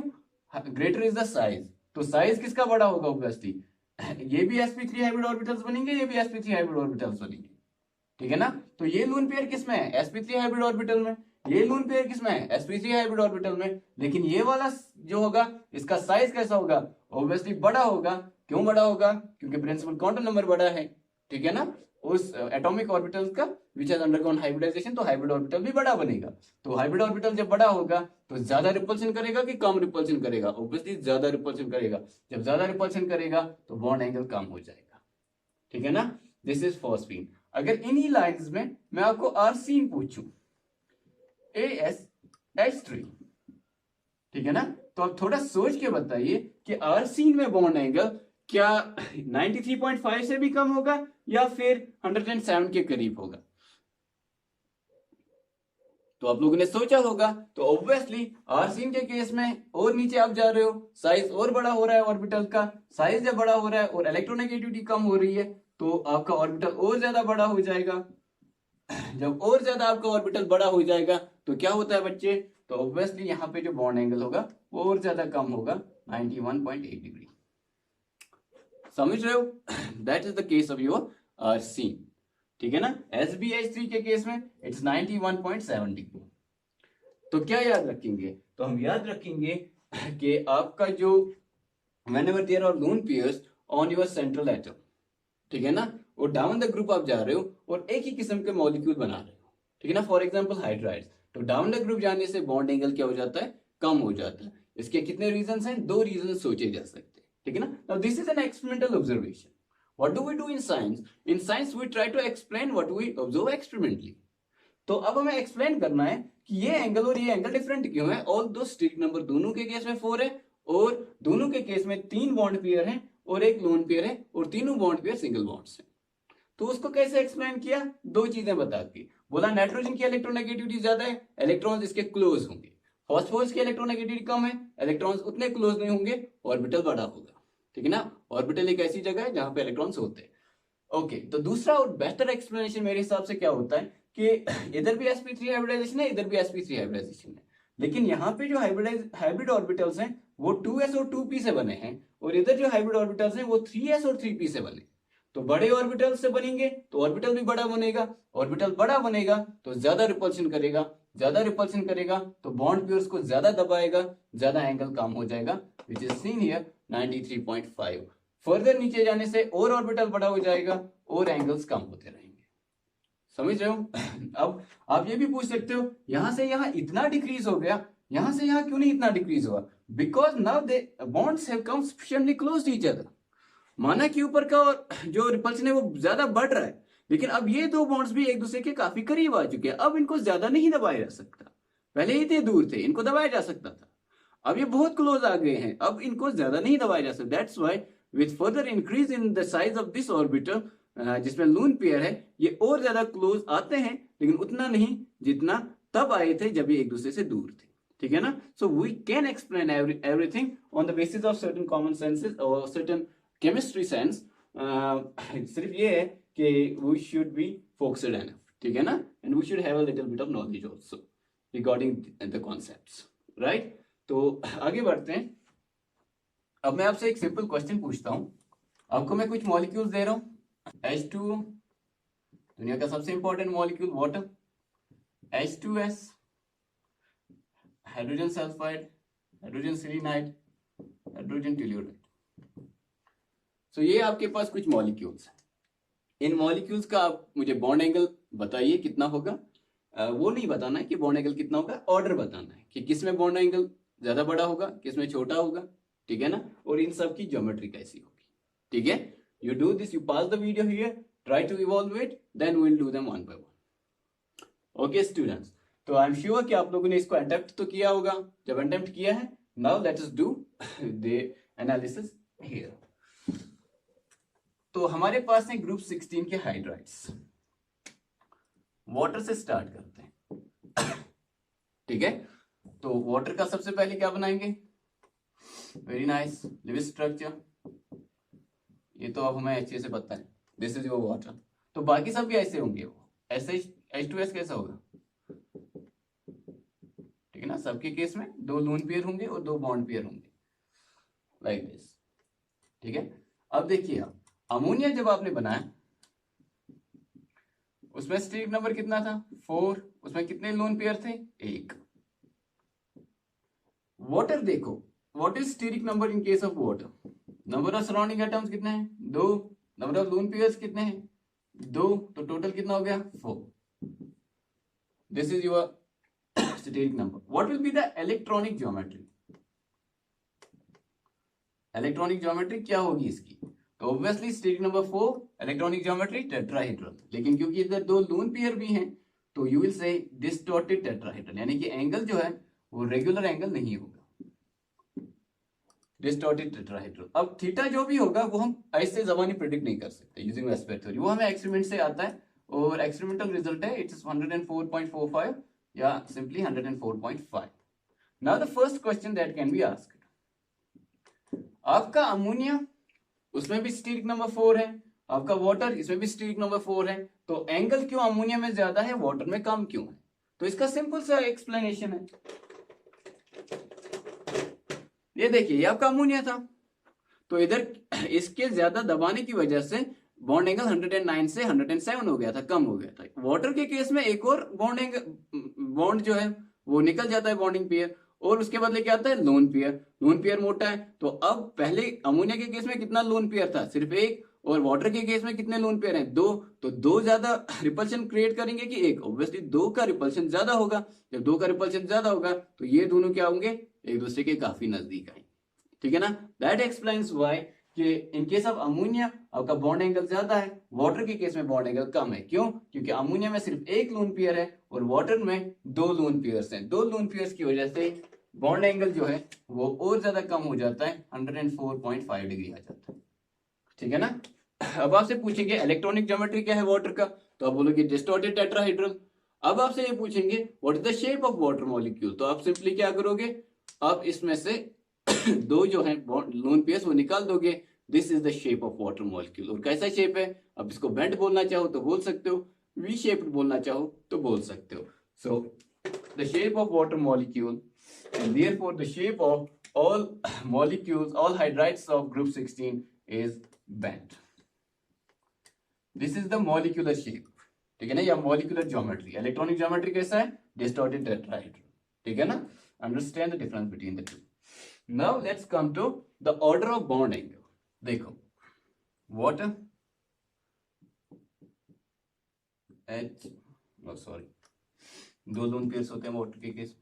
greater is the size. तो साइज किसका बड़ा होगा? ऑब्वियसली ये भी sp3 हाइब्रिड ऑर्बिटल्स बनेंगे, ये भी sp3 हाइब्रिड ऑर्बिटल्स बनेंगे, ठीक है ना? तो ये लोन पेयर किसमें है? sp3 हाइब्रिड ऑर्बिटल में। ये लोन पेयर किसमें है? sp3 हाइब्रिड ऑर्बिटल में। लेकिन ये वाला जो होगा इसका साइज कैसा होगा? ऑब्वियसली बड़ा होगा। क्यों बड़ा होगा? क्योंकि प्रिंसिपल क्वांटम नंबर बड़ा है, ठीक है ना, उस एटॉमिक ऑर्बिटल्स का विच हैज अंडरगॉन हाइब्रिडाइजेशन। तो हाइब्रिड ऑर्बिटल भी बड़ा बनेगा। तो हाइब्रिड ऑर्बिटल जब बड़ा होगा तो ज्यादा रिपल्शन करेगा कि कम रिपल्शन करेगा? ऑब्वियसली ज्यादा रिपल्शन करेगा। जब ज्यादा रिपल्शन करेगा तो बॉन्ड एंगल कम हो जाएगा, ठीक है ना? This is phosphine. अगर इन्हीं लाइंस में मैं आपको आर्सीन पूछूं, AsH3, ठीक है ना, तो आप थोड़ा सोच के बताइए कि आर्सीन में बॉन्ड एंगल क्या 93.5 से भी कम होगा या फिर 107 के करीब होगा? तो आप लोगों ने सोचा होगा। तो ऑब्वियसली आर्सीन के केस में और नीचे आप जा रहे हो, साइज और बड़ा हो रहा है ऑर्बिटल का। साइज जब बड़ा हो रहा है और इलेक्ट्रोनेगेटिविटी कम हो रही है तो आपका ऑर्बिटल और ज्यादा बड़ा हो जाएगा। जब और ज्यादा आपका ऑर्बिटल बड़ा हो जाएगा तो क्या होता है बच्चे? तो ऑब्वियसली यहाँ पे जो बॉन्ड एंगल होगा वो और ज्यादा कम होगा, 91.8 डिग्री। समझ रहे हो? That is the case of your arsine, ठीक है ना? SbH3 के केस में इट्स 91.7 डिग्री। तो क्या याद रखेंगे? तो हम याद रखेंगे कि आपका जो whenever there are lone pairs on your central atom, ठीक है ना, और डाउन द ग्रुप आप जा रहे हो और एक ही किस्म के मॉलिक्यूल बना रहे हो, ठीक है ना, फॉर एग्जांपल हाइड्राइड्स, तो डाउन द ग्रुप जाने से बॉन्ड एंगल क्या हो जाता है? कम हो जाता है। इसके कितने रीजंस हैं? 2 रीजन सोचे जा सकते हैं, ठीक है ना? Now this is an experimental observation. What do we do in science? In science we try to explain what we observe experimentally. तो अब हमें एक्सप्लेन करना है कि ये एंगल और ये एंगल डिफरेंट क्यों है। ऑल दो स्ट्रिक्ट नंबर दोनों के केस में 4 है और दोनों के केस में 3 बॉन्ड पेयर है और एक लोन पेयर है और तीनों बॉन्ड पेयर सिंगल बॉन्ड्स हैं। तो उसको कैसे एक्सप्लेन किया? 2 चीजें बता के बोला, नाइट्रोजन की इलेक्ट्रोनेगेटिविटी ज्यादा है, इलेक्ट्रॉन्स इसके क्लोज होंगे। फॉस्फोरस की इलेक्ट्रोनेगेटिविटी कम है, इलेक्ट्रॉन्स उतने क्लोज नहीं होंगे, ऑर्बिटल बड़ा होगा, ठीक है ना? ऑर्बिटल एक ऐसी जगह है जहां पे इलेक्ट्रॉन्स होते हैं। ओके, तो दूसरा और बेहतर एक्सप्लेनेशन मेरे हिसाब से क्या होता है कि इधर भी sp3 हाइब्रिडाइजेशन है, इधर भी sp3 हाइब्रिडाइजेशन है, लेकिन यहाँ पे जो हाइब्रिड ऑर्बिटल्स हैं वो 2s और 2p से बने हैं और इधर जो हाइब्रिड ऑर्बिटल्स हैं वो 3s और 3p से बने। तो बड़े ऑर्बिटल से बनेंगे तो ऑर्बिटल भी बड़ा बनेगा, ऑर्बिटल बड़ा बनेगा तो ज्यादा रिपल्शन करेगा, ज्यादा रिपल्शन करेगा तो बॉन्ड पेयर्स को ज्यादा दबाएगा, ज्यादा एंगल कम हो जाएगा, which is seen here 93.5। Further नीचे जाने से और ऑर्बिटल बड़ा हो जाएगा और एंगल्स कम होते रहेंगे। समझ रहे हो? अब आप ये भी पूछ सकते हो यहां से यहां इतना डिक्रीज हो गया, यहां से यहां क्यों नहीं इतना डिक्रीज हुआ? Because now they bonds have come sufficiently close to each other. माना कि ऊपर का और जो रिपल्शन है वो ज्यादा बढ़ रहा है, लेकिन अब ये दो बॉन्ड्स भी एक दूसरे के काफी करीब आ चुके हैं, अब इनको ज्यादा नहीं दबाया जा सकता। पहले ही इतने दूर थे, इनको दबाया जा सकता था, अब ये बहुत क्लोज आ गए हैं, अब इनको ज्यादा नहीं दबाया जा सकता। That's why with further increase in the size of this orbiter, जिसमें लून पेयर है, ये और ज्यादा क्लोज आते हैं, लेकिन उतना नहीं जितना तब आए थे जब ये एक दूसरे से दूर थे। ठीक है ना? So we can explain everything on the basis of certain common senses और सर्टेन केमिस्ट्री सेंस। सिर्फ ये है कि we should be focused enough, ठीक है ना, and we should have a little bit of knowledge also regarding the concepts, right? तो आगे बढ़ते हैं। अब मैं आपसे एक सिंपल क्वेश्चन पूछता हूं। आपको मैं कुछ मॉलिक्यूल्स दे रहा हूं। H2O, दुनिया का सबसे important molecule water, H2S, hydrogen sulphide, hydrogen selenide, hydrogen telluride. So ये आपके पास कुछ मॉलिक्यूल्स हैं। इन मॉलिक्यूल्स का आप मुझे बॉन्ड एंगल बताइए कितना होगा। वो नहीं बताना है कि बॉन्ड एंगल कितना होगा, ऑर्डर बताना है कि किसमें बॉन्ड एंगल ज्यादा बड़ा होगा, किसमें छोटा होगा, ठीक है ना, और इन सब की ज्योमेट्री कैसी होगी। ठीक है, you do this, you pass the video here, try to evaluate, then we will do them one by one. Okay students, तो आई एम श्योर कि आप लोगों ने इसको अटेम्प्ट तो किया होगा। जब अटेम्प्ट किया है, now let us do the analysis here. तो हमारे पास है ग्रुप 16 के हाइड्राइड्स। वाटर से स्टार्ट करते हैं। ठीक है, तो वाटर का सबसे पहले क्या बनाएंगे? Very nice, living structure. ये तो अब हमें अच्छे से पता है, दिस इज योर वाटर। तो बाकी सब भी ऐसे होंगे। वो ऐसे H2S कैसा होगा? ठीक है ना, सबके केस में दो लोन पेयर होंगे और दो बॉन्ड पेयर होंगे, लाइक दिस। ठीक है, अब देखिए आप, अमोनिया जब आपने बनाया उसमें स्टेरिक नंबर कितना था? 4। उसमें कितने लोन पेयर थे? 1। वाटर देखो, what is steric number in case of water? Number of surrounding atoms कितने हैं? 2। नंबर ऑफ लोन पेयर्स कितने हैं? 2। तो टोटल कितना हो गया? 4। This is your steric number. What will be the electronic geometry? Electronic geometry क्या होगी इसकी? तो obviously steric number 4, electronic geometry tetrahedral. लेकिन क्योंकि इधर दो लोन पेयर भी हैं, तो you will say distorted tetrahedral, यानी कि एंगल जो है वो रेगुलर एंगल नहीं होगा, डिस्टॉर्टेड टेट्राहेड्रल। अब थीटा जो भी होगा वो हम ऐसे जबानी प्रेडिक्ट नहीं कर सकते यूजिंग एस्पेक्ट थ्योरी, वो हमें एक्सपेरिमेंट से आता है, और एक्सपेरिमेंटल रिजल्ट है इट्स 104.45 या simply 104.5। Now the first question that can be asked, आपका अमोनिया उसमें भी स्टेरिक नंबर 4 है, आपका वाटर इसमें भी स्टेरिक नंबर 4 है, तो एंगल क्यों अमोनिया में ज्यादा है, वाटर में कम क्यों है? तो इसका सिंपल सा एक्सप्लेनेशन है। ये देखिए, ये आपका अमोनिया था, तो इधर इसके ज्यादा दबाने की वजह से बॉन्ड एंगल 109 से 107 हो गया था, कम हो गया था। वाटर के केस में एक और बॉन्ड जो है वो निकल जाता है, बॉन्डिंग पेयर, और उसके बदले क्या आता है? Lone pair. लोन पेयर मोटा है, तो अब पहले अमोनिया के केस में कितना लोन पेयर था? सिर्फ एक। और वाटर के केस में कितने लोन पेयर हैं? 2। तो 2 ज्यादा रिपल्शन क्रिएट करेंगे कि 1? ऑब्वियसली 2 का रिपल्शन ज्यादा होगा। जब 2 का रिपल्शन ज्यादा होगा तो ये दोनों क्या होंगे? एक दूसरे के काफी नजदीक आएंगे। ठीक है ना? दैट एक्सप्लेन्स व्हाई कि इन केस ऑफ अमोनिया आपका बॉन्ड एंगल ज्यादा है, वाटर के केस में बॉन्ड एंगल कम है। क्यों? क्योंकि अमोनिया में सिर्फ एक लोन पेयर है और वाटर में 2 लोन पेयर्स हैं। 2 लोन पेयर्स की वजह से बॉन्ड एंगल जो है वो और ज्यादा कम हो जाता है, 104.5 डिग्री आ जाता है। ठीक है ना? अब आपसे पूछेंगे इलेक्ट्रॉनिक ज्योमेट्री क्या है वाटर का, तो आप बोलोगे डिस्टॉर्टेड टेट्राहेड्रल। अब आपसे ये पूछेंगे what is the shape of water molecule, तो आप सिंपली क्या करोगे? आप इसमें से 2 जो है लोन पेयर्स वो निकाल दोगे। This is the shape of water molecule. और कैसा शेप है? अब इसको बेंड बोलना चाहो तो बोल सकते हो, वी शेप्ड बोलना चाहो तो बोल सकते हो। So the shape of water molecule and therefore the shape of all molecules, all hydrides of group 16 is bent. This is the molecular shape. ठीक है ना, या molecular geometry. Electronic geometry कैसा है? Distorted tetrahedral. ठीक है ना? Understand the difference between the two. Now let's come to the order of bond angle. देखो, water H, oh sorry, 2 lone pairs होते हैं वाटर के केस में।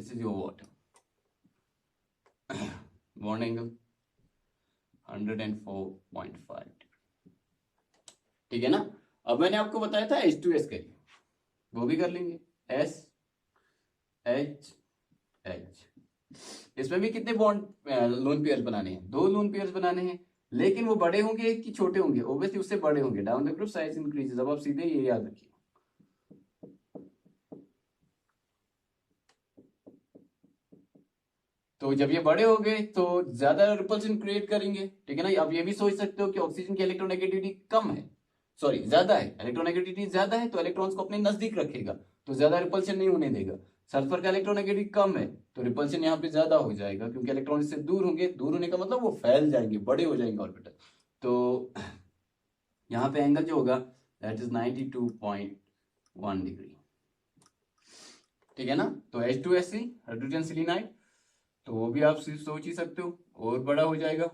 This is your water, bond angle 104.5, ठीक है ना। अब मैंने आपको बताया था H2S करिए, वो भी कर लेंगे, S H H। इसमें भी कितने बॉन्ड लोन पेयर्स बनाने हैं, 2 लोन पेयर्स बनाने हैं, लेकिन वो बड़े होंगे कि छोटे होंगे, ऑब्वियसली उससे बड़े होंगे। Down the group size increases, अब आप सीधे ये याद रखिए। तो जब ये बड़े हो गए तो ज्यादा रिपल्शन क्रिएट करेंगे, ठीक है ना। आप ये भी सोच सकते हो कि ऑक्सीजन की इलेक्ट्रोनेगेटिविटी कम है, सॉरी ज्यादा है, इलेक्ट्रोनेगेटिविटी ज्यादा है तो इलेक्ट्रॉन्स को अपने नजदीक रखेगा, तो ज्यादा रिपल्शन नहीं होने देगा। सल्फर का इलेक्ट्रोनेगेटिविटी कम है तो रिपल्शन यहाँ पे ज्यादा हो जाएगा, क्योंकि इलेक्ट्रॉन इससे दूर होंगे, दूर होने का मतलब वो फैल जाएंगे, बड़े हो जाएंगे ऑर्बिटल। तो यहाँ पे एंगल जो होगा दैट इज 92.1 डिग्री, ठीक है ना। तो H2SC हाइड्रोजन सेलेनाइड, तो वो भी आप सोच ही सकते हो और बड़ा हो जाएगा।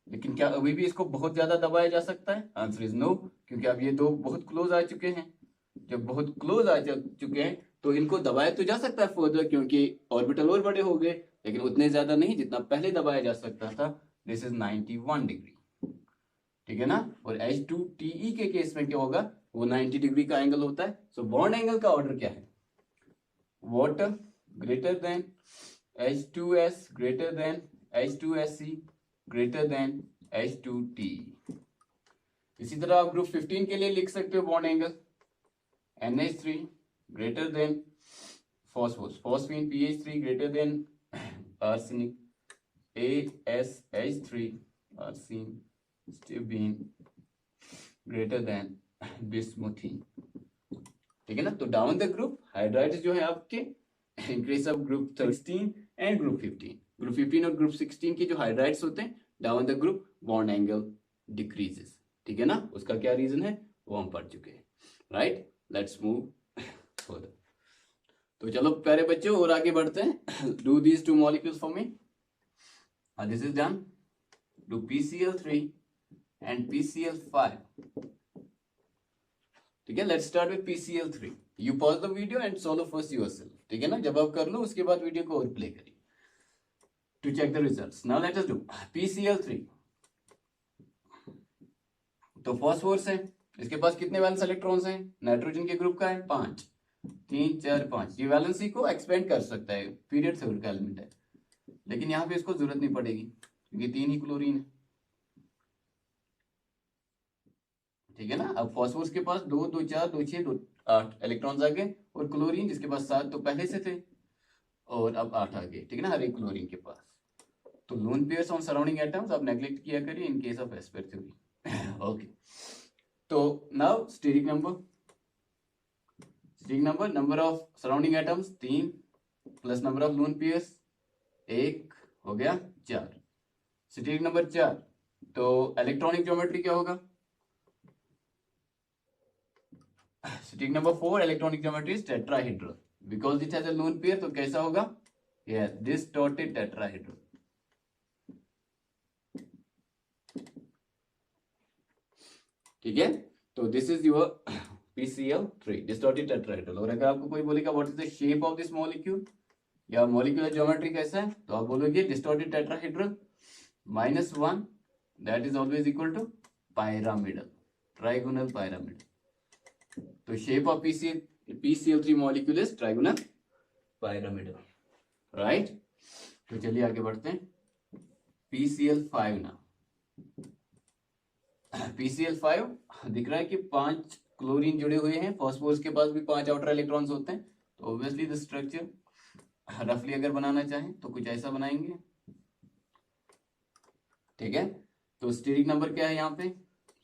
लेकिन क्या अभी भी इसको बहुत ज्यादा दबाया जा सकता है? आंसर इज नो, क्योंकि अब ये दो बहुत क्लोज आ चुके हैं। जब बहुत क्लोज आ चुके हैं तो इनको दबाया तो जा सकता है फर्दर, क्योंकि ऑर्बिटल और बड़े हो गए, लेकिन उतने ज्यादा नहीं जितना पहले दबाया जा सकता था। दिस इज 91 डिग्री, ठीक है ना। और H2TE के केस में क्या होगा, वो 90 डिग्री का एंगल होता है। सो बॉन्ड एंगल का ऑर्डर क्या है, water greater than H2S greater than H2SC greater than H2TE। इसी तरह आप ग्रुप 15 के लिए लिख सकते हो bond angle NH3 greater than phosphorus, phosphine PH3 greater than arsenic ASH3, arsine stibine greater than bismuthine, ठीक है ना। तो डाउन द ग्रुप हाइड्राइड्स जो है आपके in case of group 13 and group 15, group 15 और group 16 के जो हाइड्राइड्स होते हैं down the group bond angle decreases, ठीक है ना। उसका क्या रीजन है वो हम पढ़ चुके हैं, राइट। Let's move further. तो चलो प्यारे बच्चों और आगे बढ़ते हैं। Do these 2 molecules for me, this is done. Do PCl3 and PCl5, ठीक है। Let's start with PCl3। You pause the video and solve first yourself, ठीक है ना। जब आप कर लो उसके बाद वीडियो को और प्ले करिए to check the results. Now let us do PCl3। तो फॉस्फोरस है, इसके पास कितने वैलेंस इलेक्ट्रॉन्स हैं, नाइट्रोजन के ग्रुप का है 5, 3 4 5। ये वैलेंसी को एक्सपेंड कर सकता है, पीरियड थ्योरी का एलिमेंट है, लेकिन यहाँ पे इसको जरूरत नहीं पड़ेगी क्योंकि 3 ही क्लोरीन है, ठीक है ना। अब फॉस्फोरस के पास 2 2 4 2 6 2 8 इलेक्ट्रॉन्स आ गए, और क्लोरीन जिसके पास 7 तो पहले से थे और अब 8 आ गए, ठीक है ना, हर एक क्लोरीन के पास। तो lone pairs on surrounding atoms आप नेग्लेक्ट किया करिए in case of VSEPR theory. Okay, तो now steric number of surrounding atoms 3 plus number of lone pairs 1 हो गया 4। स्टेरिक नंबर 4, तो इलेक्ट्रॉनिक ज्योमेट्री क्या होगा, steric number 4 electronic geometry is tetrahedral because it has a lone pair. तो कैसा होगा, yes distorted tetrahedral, ठीक है। तो this is your PCl3 distorted tetrahedral. और अगर आपको कोई बोलेगा what is the shape of this molecule या मॉलिक्यूलर ज्योमेट्री कैसा है, तो आप बोलोगे distorted tetrahedral -1 that is always equal to pyramidal, trigonal pyramidal। तो shape of PCl3 molecule is trigonal pyramidal, right. तो चलिए आगे बढ़ते हैं। PCl5 ना, PCl5 दिख रहा है कि 5 क्लोरीन जुड़े हुए हैं, फॉस्फोरस के पास भी 5 आउटर इलेक्ट्रॉन्स होते हैं। तो ऑब्वियसली द स्ट्रक्चर रफली अगर बनाना चाहें तो कुछ ऐसा बनाएंगे, ठीक है। तो स्टेरिक नंबर क्या है यहाँ पे,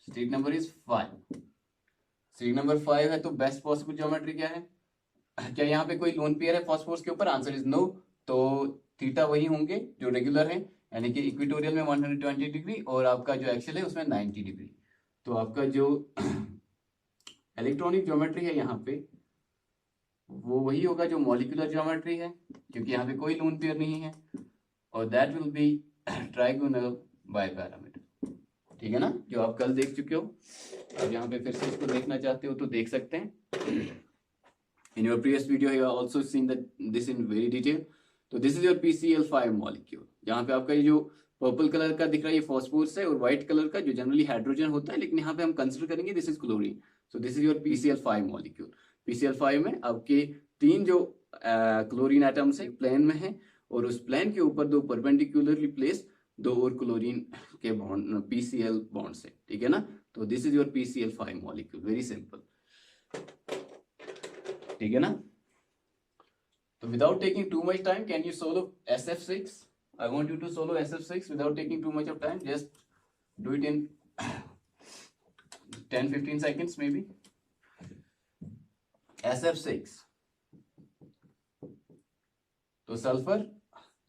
steric number is 5। Steric number 5 है तो बेस्ट पॉसिबल ज्योमेट्री क्या है, क्या यहाँ पे कोई लोन पेयर है फॉस्फोरस के ऊपर, आंसर इज नो। तो थीटा वही होंगे जो रेगुलर है, यानी कि इक्वेटोरियल में 120 डिग्री और आपका जो एक्सियल है उसमें 90 डिग्री। तो आपका जो इलेक्ट्रॉनिक ज्योमेट्री है यहाँ पे वो वही होगा जो मॉलिक्यूलर ज्योमेट्री है, क्योंकि यहाँ पे कोई लोन पेयर नहीं है, और that will be trigonal bipyramid, ठीक है ना, जो आप कल देख चुके हो। अब यहाँ पे फिर से इसको देखना चाहते हो तो देख सकते हैं। In your previous video, you have also seen that this in very detail. तो this is your PCl5 molecule. यहाँ पे आपका ये जो पर्पल कलर का दिख रहा है ये फॉस्फोरस है, और व्हाइट कलर का जो जनरली हाइड्रोजन होता है, लेकिन यहाँ पे हम कंसिडर करेंगे this is chlorine. So this is your PCl5 molecule. PCl5 में आपके 3 जो क्लोरीन एटम्स है प्लेन में है, और उस प्लेन के ऊपर 2 परपेंडिकुलरली प्लेस्ड 2 और क्लोरीन के बॉन्ड PCl बॉन्ड्स है. ठीक है ना. तो this is your PCl5 molecule. Very simple. ठीक है ना. तो without taking too much time, can you solve SF6? I want you to solve SF6 without taking too much of time. Just do it in 10-15 seconds maybe. SF6. तो sulphur,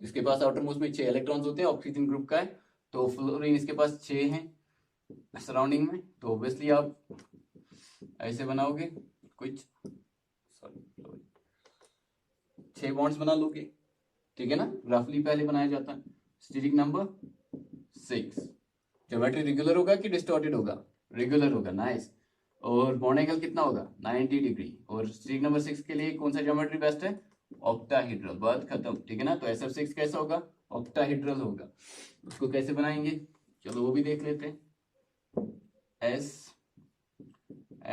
इसके पास outer most में 6 electrons होते हैं, oxygen group का है. तो fluorine इसके पास 6 हैं सराउंडिंग में. तो ऑब्वियसली आप ऐसे बनाओगे कुछ 6 बॉन्ड्स बना लोगे. ठीक है ना. रफली पहले बनाया जाता है. Steric number 6. ज्योमेट्री रेगुलर होगा कि डिस्टॉर्टेड होगा? रेगुलर होगा. नाइस. और बॉन्ड एंगल कितना होगा? 90 डिग्री. और स्टीरिक नंबर 6 के लिए कौन सा ज्योमेट्री बेस्ट है? ऑक्टाहेड्रल. बात खत्म. ठीक है ना. तो SF6 कैसा होगा? ऑक्टाहेड्रल होगा. उसको कैसे बनाएंगे? चलो वो भी देख लेते हैं. S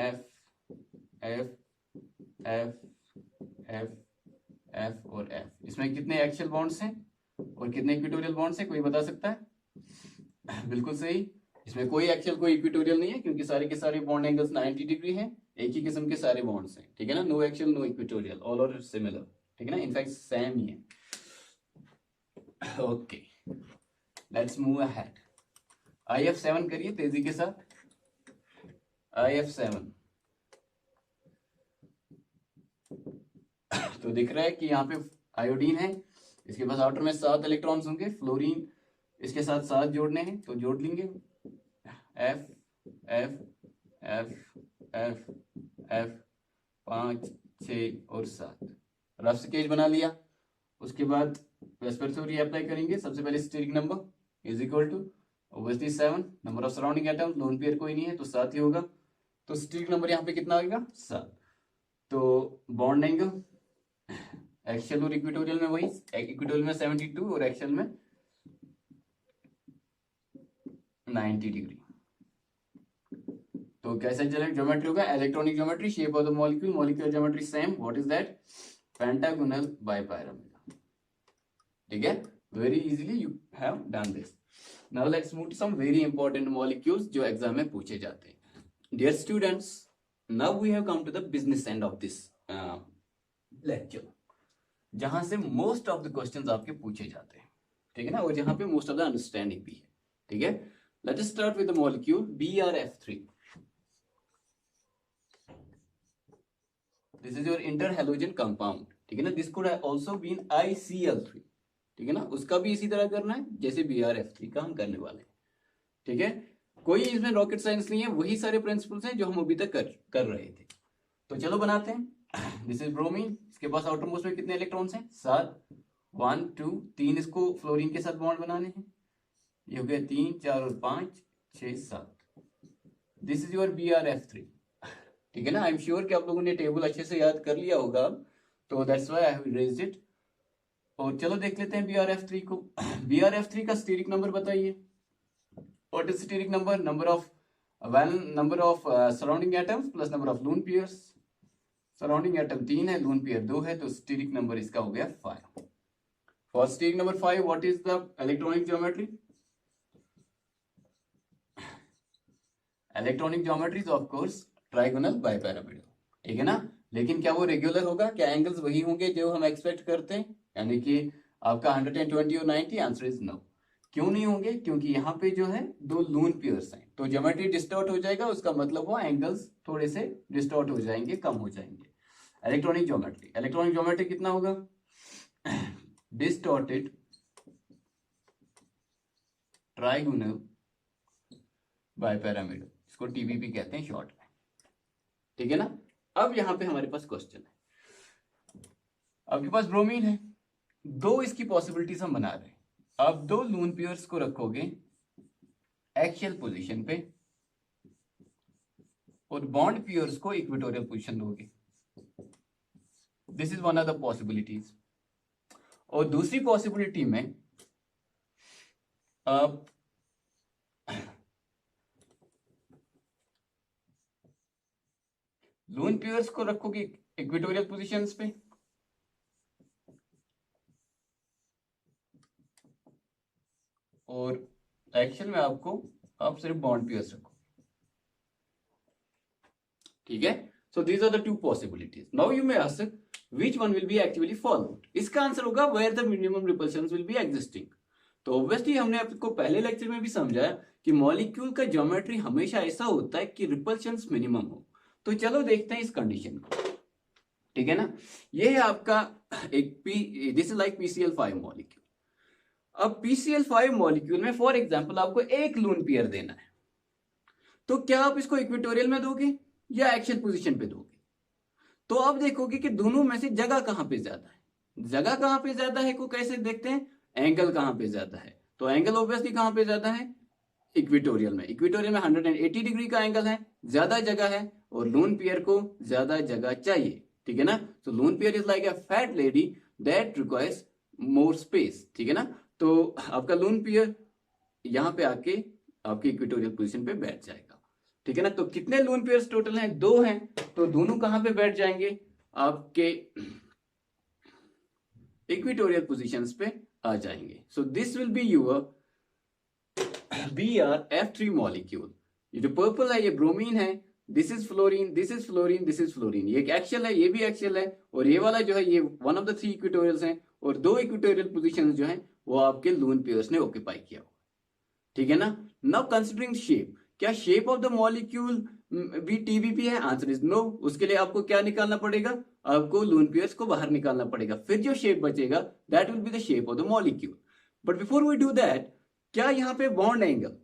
F F F F F और F. इसमें कितने एक्सियल बॉन्ड्स हैं और कितने इक्वेटोरियल बॉन्ड्स हैं? कोई बता सकता है? बिल्कुल सही. इसमें कोई एक्सियल कोई इक्वेटोरियल नहीं है, क्योंकि सारे के सारे बॉन्ड एंगल्स 90 डिग्री हैं. एक ही किस्म के सारे बॉन्ड्स हैं. ठीक है ना. No axial no equatorial, all are similar. ठीक है ना. इनफैक्ट सेम ही है. Okay, let's move ahead. IF7 करिए तेजी के साथ. IF7 तो दिख रहा है कि यहाँ पे आयोडीन है. इसके पास आउटर में 7 इलेक्ट्रॉन्स होंगे. फ्लोरीन इसके साथ 7 जोड़ने हैं, तो जोड़ लेंगे. F F F F F 5 6 और 7. रफ स्केच बना लिया. उसके बाद वेस्पर थ्योरी अप्लाई करेंगे. सबसे पहले steric number is equal to obviously 7. Number of surrounding atom, lone pair कोई नहीं है तो 7 ही होगा. तो स्टीरिक नंबर यहाँ पे कितना आएगा? 7. तो बॉन्ड एंगल एक्सियल और इक्वेटोरियल में वही. इक्वेटोरियल में 72 और एक्सियल में 90 डिग्री. तो कैसा ज्योमेट्री होगा? Electronic geometry. Shape of the molecule, molecular geometry same. What is that? Pentagonal bipyramid. ठीक है. Very easily you have done this. Now let's move to some very important molecules जो exam में पूछे जाते हैं. Dear students, now we have come to the business end of this lecture, जहां से most of the questions आपके पूछे जाते हैं. ठीक है ना. और जहां पे मोस्ट ऑफ द अंडरस्टैंडिंग भी है. ठीक है. Let us start with the molecule BRF3. This is your inter halogen compound. ठीक है ना. This could also been ICl3. ठीक है ना. उसका भी इसी तरह करना है जैसे BRF3 का हम करने वाले हैं. ठीक है. कोई इसमें रॉकेट साइंस नहीं है. वही सारे प्रिंसिपल्स हैं जो हम अभी तक कर रहे थे. तो चलो बनाते हैं. This is bromine. इसके पास आउटर मोस्ट में कितने इलेक्ट्रॉन्स हैं? 7. 1 2 3 इसको फ्लोरीन के साथ बॉन्ड बनाने हैं. ये हो गया 3 4 और 5 6 7. This is your BRF3. ठीक है ना. आई एम श्योर कि आप लोगों ने टेबल अच्छे से याद कर लिया होगा, तो that's why I have erased it. और चलो देख लेते हैं BRF3 को. BRF3 का स्टीरिक नंबर बताइए. What is stearic number? Number of surrounding atoms plus number of lone pairs. Surrounding atom 3 है, लोन पेयर 2 है, तो स्टीरिक नंबर इसका हो गया 5. For steric number 5 what is the electronic geometry? Electronic geometry is of course trigonal bipyramidal. ठीक है ना. लेकिन क्या वो रेगुलर होगा? क्या एंगल्स वही होंगे जो हम एक्सपेक्ट करते हैं, यानी कि आपका 120 और 90? Answer is no. क्यों नहीं होंगे? क्योंकि यहाँ पे जो है 2 लोन पेयर्स हैं, तो ज्योमेट्री डिस्टॉर्ट हो जाएगा. उसका मतलब वो एंगल्स थोड़े से डिस्टॉर्ट हो जाएंगे, कम हो जाएंगे. इलेक्ट्रॉनिक ज्योमेट्री कितना होगा? Distorted trigonal bipyramidal. इसको TBP कहते हैं शॉर्ट में. ठीक है ना. अब यहां पे हमारे पास क्वेश्चन है. आपके पास ब्रोमीन है. 2 इसकी पॉसिबिलिटीज हम बना रहे हैं. आप 2 लोन पेयर्स को रखोगे एक्सियल पोजीशन पे और बॉन्ड पेयर्स को इक्वेटोरियल पोजीशन दोगे. This is one of the possibilities. और दूसरी पॉसिबिलिटी में आप लोन पेयर्स को रखोगे इक्वेटोरियल पोजीशंस पे, और एक्शन में आप सिर्फ बॉन्ड पेयर्स रखो। ठीक है, so these are the two possibilities. Now you may ask which one will be actually followed. इसका आंसर होगा where the minimum repulsions will be existing. तो ऑब्वियसली हमने आपको पहले लेक्चर में भी समझाया कि मॉलिक्यूल का ज्योमेट्री हमेशा ऐसा होता है कि रिपल्शंस मिनिमम हो। तो चलो देखते हैं इस कंडीशन को। ठीक है ना, ये है आपका एक this is like PCl5 molecule. अब PCl5 मॉलिक्यूल में फॉर एग्जांपल आपको एक लोन पेयर देना है, तो क्या आप इसको इक्वेटोरियल में दोगे या एक्सियल पोजीशन पे दोगे? तो आप देखोगे कि दोनों में से जगह कहां पे ज्यादा है। जगह कहां पे ज्यादा है को कैसे देखते हैं, एंगल कहां पे ज्यादा है। तो एंगल ऑब्वियसली कहां पे ज्यादा है, इक्वेटोरियल में। इक्वेटोरियल में 180 डिग्री का एंगल है, ज्यादा जगह है, और लोन पेयर को ज्यादा जगह चाहिए। ठीक है ना, तो loan pair is like a fat lady that requires more space. ठीक है ना, तो आपका लोन पेयर यहां पे आके आपके इक्वेटोरियल पोजीशन पे बैठ जाएगा। ठीक है ना, तो कितने लोन पेयर्स टोटल हैं, 2 हैं, तो दोनों कहां पे बैठ जाएंगे, आपके इक्वेटोरियल पोजीशंस पे आ जाएंगे। So this will be your BrF3 molecule. ये जो पर्पल है ये ब्रोमीन है, this is fluorine, this is fluorine, this is fluorine. ये एक एक्सियल है, ये भी एक्सियल है, और ये वाला जो है ये वन ऑफ द 3 इक्वेटोरियल्स हैं, और 2 इक्वेटोरियल पोजीशंस जो हैं वो आपके लोन पेयर्स ने ऑक्यूपाई किया हुआ। ठीक है ना, नाउ कंसीडरिंग शेप, क्या शेप ऑफ द मॉलिक्यूल भी TBP है? Answer is no. उसके लिए आपको क्या निकालना पड़ेगा, आपको लोन पेयर्स को बाहर निकालना पड़ेगा, फिर जो शेप बचेगा that will be the shape of the molecule. But before we do that, क्या यहाँ पे बॉन्ड एंगल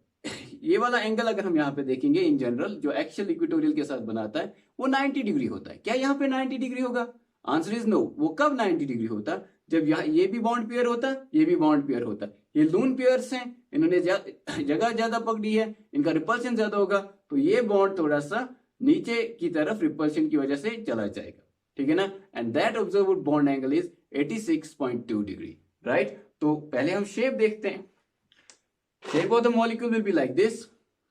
ये वाला एंगल अगर हम यहाँ पे देखेंगे इन जनरल जो एक्सियल इक्वेटोरियल के साथ बनाता है वो 90 डिग्री होता है। क्या यहाँ पे 90 डिग्री होगा? Answer is no. वो कब 90 डिग्री होता, जब यहाँ ये भी बॉन्ड पेयर होता, ये भी बॉन्ड पेयर होता। ये लोन पेयर्स हैं, इन्होंने जगह ज्यादा पकड़ी है, इनका रिपल्शन ज्यादा होगा, तो ये बॉन्ड थोड़ा सा नीचे की तरफ रिपल्शन की वजह से चला जाएगा। ठीक है ना, and that observed bond angle is 86.2 degree. Right, तो पहले हम शेप देखते हैं। Shape of the molecule will be like this.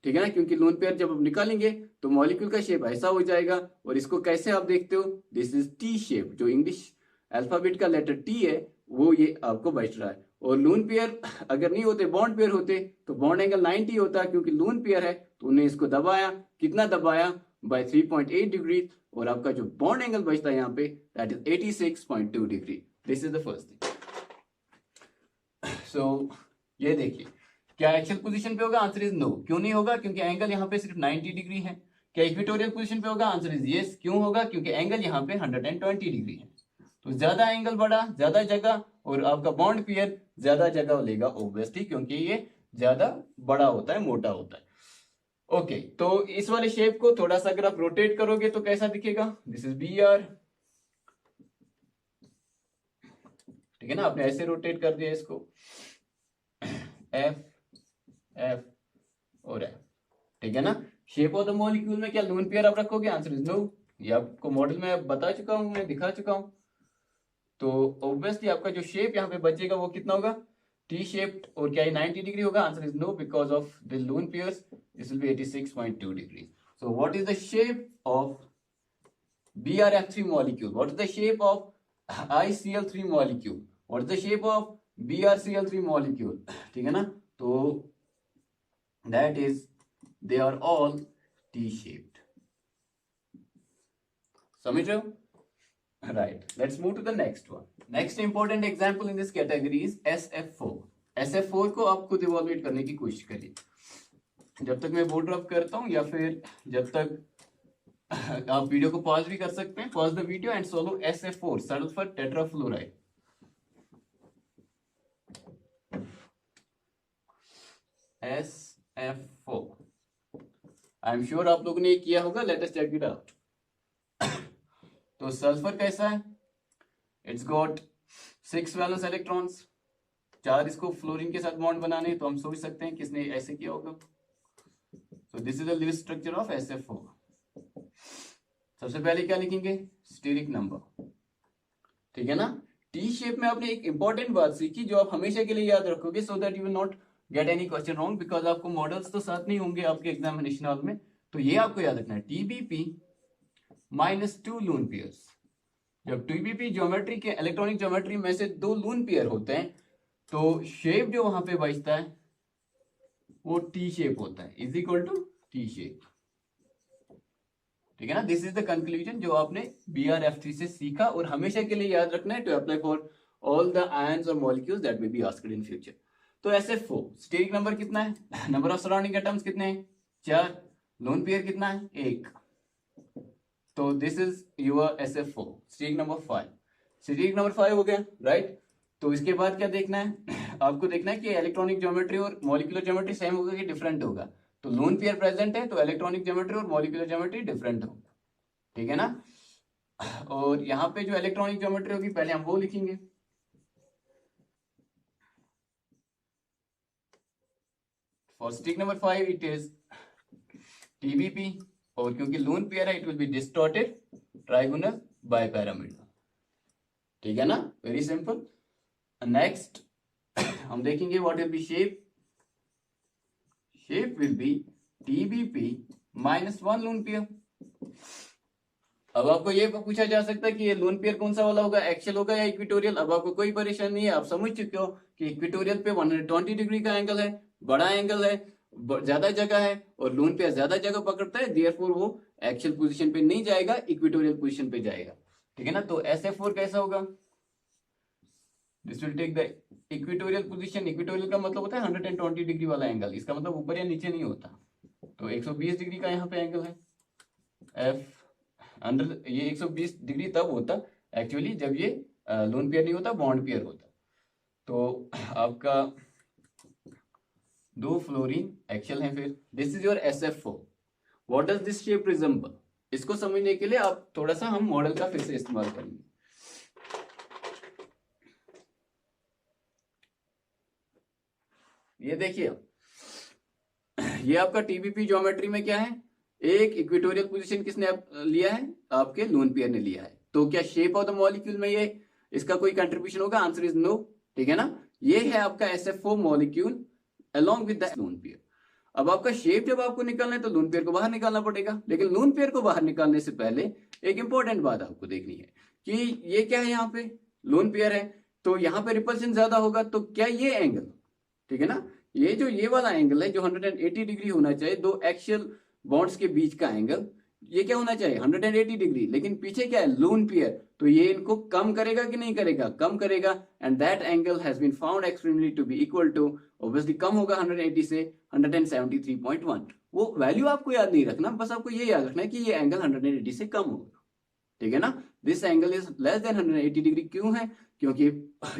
ठीक है ना, क्योंकि लोन पेयर जब हम निकालेंगे तो मॉलिक्यूल का शेप ऐसा हो जाएगा। और इसको कैसे आप देखते हो, दिस इज T शेप, जो इंग्लिश अल्फाबेट का लेटर T है वो ये आपको बच रहा है। और लोन पेयर अगर नहीं होते, बॉन्ड पेयर होते, तो बॉन्ड एंगल 90 होता, क्योंकि लोन पेयर है तो उन्हें इसको दबाया, कितना दबाया, बाय 3.8 डिग्री, और आपका जो बॉन्ड एंगल बचता है यहाँ पे that is 86.2 degree. This is the first thing. So ये देखिए, क्या एक्सियल पोजीशन पे होगा? Answer is no. क्यों नहीं होगा? क्योंकि एंगल यहाँ पे सिर्फ 90 डिग्री है। क्या इक्वेटोरियल पोजीशन पे होगा? Answer is yes. क्यों होगा? क्योंकि एंगल यहाँ पे 120 डिग्री है। तो ज्यादा एंगल बड़ा, ज्यादा जगह, और आपका बॉन्ड पेयर ज्यादा जगह लेगा ऑब्वियसली, क्योंकि ये ज्यादा बड़ा होता है, मोटा होता है। ओके, तो इस वाले शेप को थोड़ा सा अगर आप रोटेट करोगे तो कैसा दिखेगा? This is BR। ठीक है ना, आपने ऐसे रोटेट कर दिया इसको, F F और F। ठीक है ना, शेप ऑफ द मॉलिक्यूल में क्या लोन पेयर आप रखोगे? Answer is no. ये आपको मॉडल में बता चुका हूं, मैं दिखा चुका हूं। तो ऑब्वियसली आपका जो शेप यहाँ पे बचेगा वो कितना होगा? T shaped. और क्या ये 90 डिग्री होगा? Answer is no, because of the lone pairs this will be 86.2 degree. So what is the shape of BrF3 molecule? What is the shape of ICl3 molecule? What is the shape of BrCl3 molecule? ठीक है ना, तो that is they are all T-shaped. समझ रहे हो? Right. Let's move to the next one. Next important example in this category is SF4. SF4 को आप खुद इवॉल्यूएट करने की कोशिश करिए, जब तक मैं बोर्ड ड्रॉप करता हूं, या फिर जब तक आप वीडियो को पॉज भी कर सकते हैं। Pause the video and solve SF4 sulphur tetrafluoride. SF4 I am sure आप लोगों ने ये किया होगा। Let us check it out. तो सल्फर कैसा है? इट्स गॉट 6 वैलेंस इलेक्ट्रॉन्स, 4 इसको फ्लोरीन के साथ बॉन्ड बनाने, तो हम सोच सकते हैं किसने ऐसे किया होगा। सो this is the living structure of SF4। सबसे पहले क्या लिखेंगे? Steric number. ठीक है ना। टी शेप में आपने एक इंपॉर्टेंट बात सीखी जो आप हमेशा के लिए याद रखोगे, so that you will not get any question wrong, because आपको मॉडल्स तो साथ नहीं होंगे आपके एग्जामिनेशन हॉल में। तो ये आपको याद रखना है, टीबीपी माइनस 2 लून पेयर्स। जब टीबीपी ज्योमेट्री के इलेक्ट्रॉनिक ज्योमेट्री में से 2 लून पेयर होते हैं तो शेप जो वहां पे बचता है वो टी शेप होता है, is equal to T shape. ठीक है ना। दिस इज द कंक्लूजन जो आपने BRF3 से सीखा और हमेशा के लिए याद रखना है to apply for all the ions और molecules that may be asked in future. तो SF4 स्टेरिक नंबर कितना है, नंबर ऑफ सराउंडिंग एटम्स कितने हैं, 4, लोन पेयर कितना है, 1। तो this is your SF4 steric number 5। Steric number 5 हो गया, राइट। तो इसके बाद क्या देखना है, आपको देखना है कि इलेक्ट्रॉनिक ज्योमेट्री और मॉलिक्यूलर ज्योमेट्री सेम होगा कि डिफरेंट होगा। तो लोन पेयर प्रेजेंट है तो इलेक्ट्रॉनिक ज्योमेट्री और मॉलिक्यूलर ज्योमेट्री डिफरेंट होगा, ठीक है ना। और यहाँ पे जो इलेक्ट्रॉनिक ज्योमेट्री होगी पहले हम वो लिखेंगे। For steric number 5 it is TBP, और क्योंकि लोन पेयर है it will be distorted trigonal bipyramidal, ठीक है ना, वेरी सिंपल। नेक्स्ट हम देखेंगे what will be shape. Shape will be TBP minus 1 lone pair. अब आपको ये पूछा जा सकता है कि ये लोन पेयर कौन सा वाला होगा, एक्सियल होगा या इक्वेटोरियल। अब आपको कोई परेशानी नहीं है, आप समझ चुके हो कि इक्वेटोरियल पे 120 डिग्री का एंगल है, बड़ा एंगल है, ज्यादा जगह है, और लोन पेयर ज्यादा जगह पकड़ता है, देयरफॉर वो एक्सियल पोजीशन पे नहीं जाएगा, इक्वेटोरियल पोजीशन पे जाएगा, ठीक है ना। तो SF4 कैसा होगा, this will take the equatorial position. Equatorial का मतलब होता है 120 डिग्री वाला एंगल, इसका मतलब ऊपर या नीचे नहीं होता। तो 120 डिग्री का यहाँ पे एंगल है F अंडर, ये 120 डिग्री तब होता एक्चुअली जब ये लोन पेयर नहीं होता, बॉन्ड पेयर होता। तो आपका 2 फ्लोरीन एक्सियल है। फिर this is your SF4। What does this shape resemble, इसको समझने के लिए आप थोड़ा सा हम मॉडल का फिर से इस्तेमाल करेंगे। ये देखिए, ये आपका TBP ज्योमेट्री में क्या है, एक इक्वेटोरियल पोजीशन किसने लिया है, आपके लोन पेयर ने लिया है। तो क्या शेप ऑफ द मॉलिक्यूल में ये इसका कोई कंट्रीब्यूशन होगा, आंसर इज नो, ठीक है ना। ये है आपका SF4 molecule along with the loan pair. अब आपका शेप जब आपको निकालना है तो लोन पेयर को बाहर निकालना पड़ेगा, लेकिन लोन पेयर को बाहर निकालने से पहले एक इंपॉर्टेंट बात आपको देखनी है कि ये क्या है, यहाँ पे लोन पेयर है तो यहाँ पे रिपल्शन ज्यादा होगा, तो क्या ये एंगल, ठीक है ना, ये जो ये वाला एंगल है जो 180 डिग्री होना चाहिए, दो एक्सियल बॉन्ड्स के बीच का एंगल, ये क्या होना चाहिए 180 डिग्री, लेकिन पीछे क्या है लोन पेयर, तो ये इनको कम करेगा कि नहीं करेगा, कम करेगा। And that angle has been found extremely to be equal to, obviously कम होगा 180 से 173.1। वो वैल्यू आपको याद नहीं रखना, बस आपको ये याद रखना है कि ये एंगल 180 से कम होगा, ठीक है ना। This angle is less than 180 degree, क्यों है, क्योंकि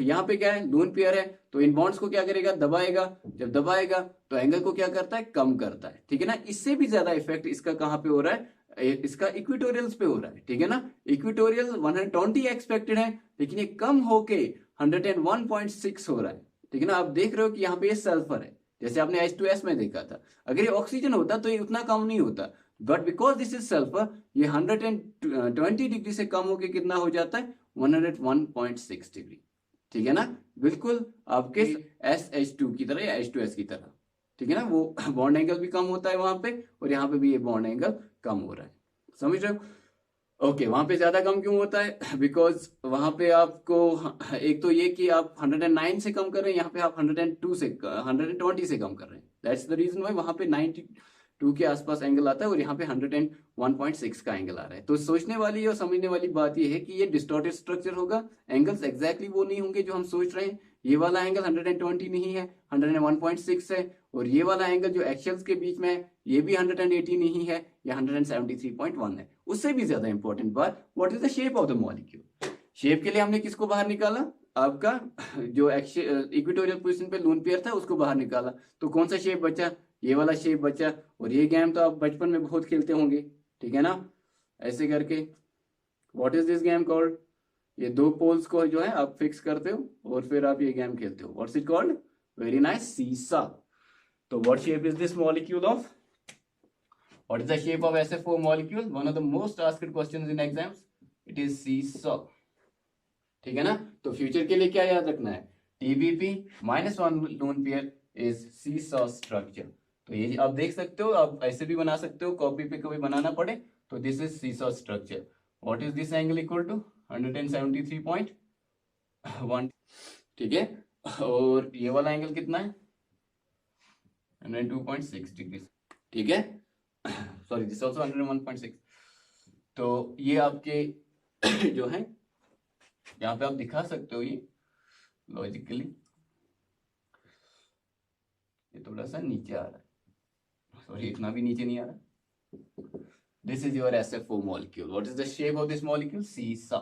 यहाँ पे क्या है लोन पेयर है, तो इन बॉन्ड्स को क्या करेगा, दबाएगा, जब दबाएगा तो एंगल को क्या करता है, कम करता है, ठीक है ना। इससे भी ज्यादा इफेक्ट इसका कहाँ पे हो रहा है, इसका इक्वेटोरियल्स पे हो रहा है, ठीक है ना। इक्वेटोरियल 120 एक्सपेक्टेड है, लेकिन ये कम होके 101.6 हो रहा है, ठीक है ना। आप देख रहे हो कि यहाँ पे ये सल्फर है, जैसे आपने H2S में देखा था, अगर ये ऑक्सीजन होता तो ये उतना कम नहीं होता, but because this is sulphur ये 120 डिग्री से कम होके कितना हो जाता है, 101.6 डिग्री, ठीक है ना। बिल्कुल आपके SH2 की तरह या H2S की तरह, ठीक है ना। वो बॉन्ड एंगल भी कम होता है वहां पे, और यहाँ पे भी ये बॉन्ड एंगल कम हो रहा है, समझ रहे हो। ओके, वहां पे ज्यादा कम क्यों होता है, बिकॉज वहां पे आपको एक तो ये कि आप 109 से कम कर रहे हैं, यहाँ पे आप 102 से 120 से कम कर रहे हैं, दैट्स द रीजन वाई वहां पे 92 के आसपास एंगल आता है और यहाँ पे 101.6 का एंगल आ रहा है। तो सोचने वाली और समझने वाली बात ये है कि ये डिस्टॉर्टेड स्ट्रक्चर होगा, एंगल्स एग्जैक्टली वो नहीं होंगे जो हम सोच रहे हैं। ये वाला एंगल 120 नहीं है, 101.6 है, और ये वाला एंगल जो एक्सियल्स के बीच में है ये भी 180 नहीं है, या 173.1 है। उससे भी ज्यादा इंपॉर्टेंट बात, what is the shape of the molecule. Shape के लिए हमने किसको बाहर निकाला, आपका जो इक्वेटोरियल पोजीशन पे लोन पेयर था उसको बाहर निकाला, तो कौन सा शेप बचा, ये वाला शेप बचा। और ये गेम तो आप बचपन में बहुत खेलते होंगे, ठीक है ना, ऐसे करके। What is this game called, ये दो पोल्स को जो है आप फिक्स करते हो और फिर आप ये गेम खेलते हो, what's it called, very nice, सीसा। तो what shape is this molecule of, what is the shape of SF4 molecule, one of the most asked questions in exams, it is सीसा। ठीक है ना। तो फ्यूचर के लिए क्या याद रखना है, TBP minus one loan pair is seesaw structure. तो ये आप देख सकते हो, आप ऐसे भी बना सकते हो, कॉपी पे कभी बनाना पड़े तो this is seesaw structure. What is this angle equal to 173.1, ठीक है। और ये वाला एंगल कितना है 102.6 डिग्री, ठीक है। Sorry this also 101.6। तो ये आपके जो है यहाँ पे आप दिखा सकते हो, ये लॉजिकली ये थोड़ा सा नीचे आ रहा है, सॉरी इतना भी नीचे नहीं आ रहा। This is your SFO molecule. What is the shape of this molecule, सीसा,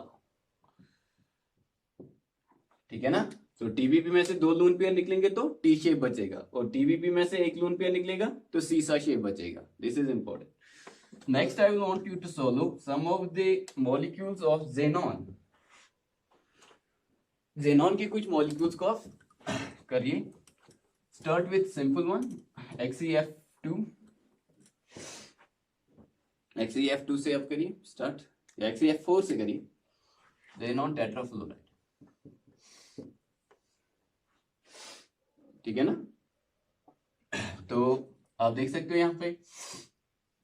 ठीक है ना। तो TBP में से 2 लोन पेयर निकलेंगे तो T शेप बचेगा, और TBP में से 1 लोन पेयर निकलेगा तो सीसा शेप बचेगा। This is important. Next I will want you to solve some of the molecules of xenon। xenon के कुछ मॉलिक्यूल्स को आप करिए। Start with simple one, XeF2। XeF2 से आप करिए स्टार्ट, या XeF4 से करिए, xenon टेट्राफ्लोराइड, ठीक है ना। तो आप देख सकते हो यहाँ पे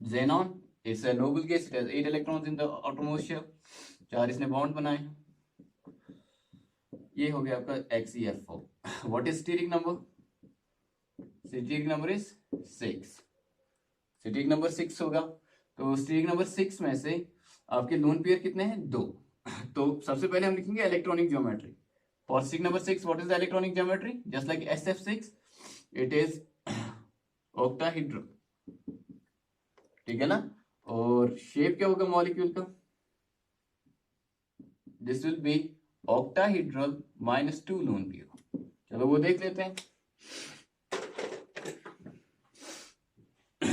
xenon it's a noble gas, it has 8 electrons in the outermost shell, 4 इसने बॉन्ड बनाए हैं। ये हो गया आपका XeF4। What is steric number, stearic number is 6, steric number 6 होगा। तो स्टीरिक नंबर 6 में से आपके लोन पेयर कितने हैं, 2। तो सबसे पहले हम लिखेंगे electronic geometry for steric number 6। What is the electronic geometry, just like SF6 it is octahedral, ठीक है ना। और शेप क्या होगा मॉलिक्यूल का, this will B octahedral minus 2 lone pair. चलो वो देख लेते हैं।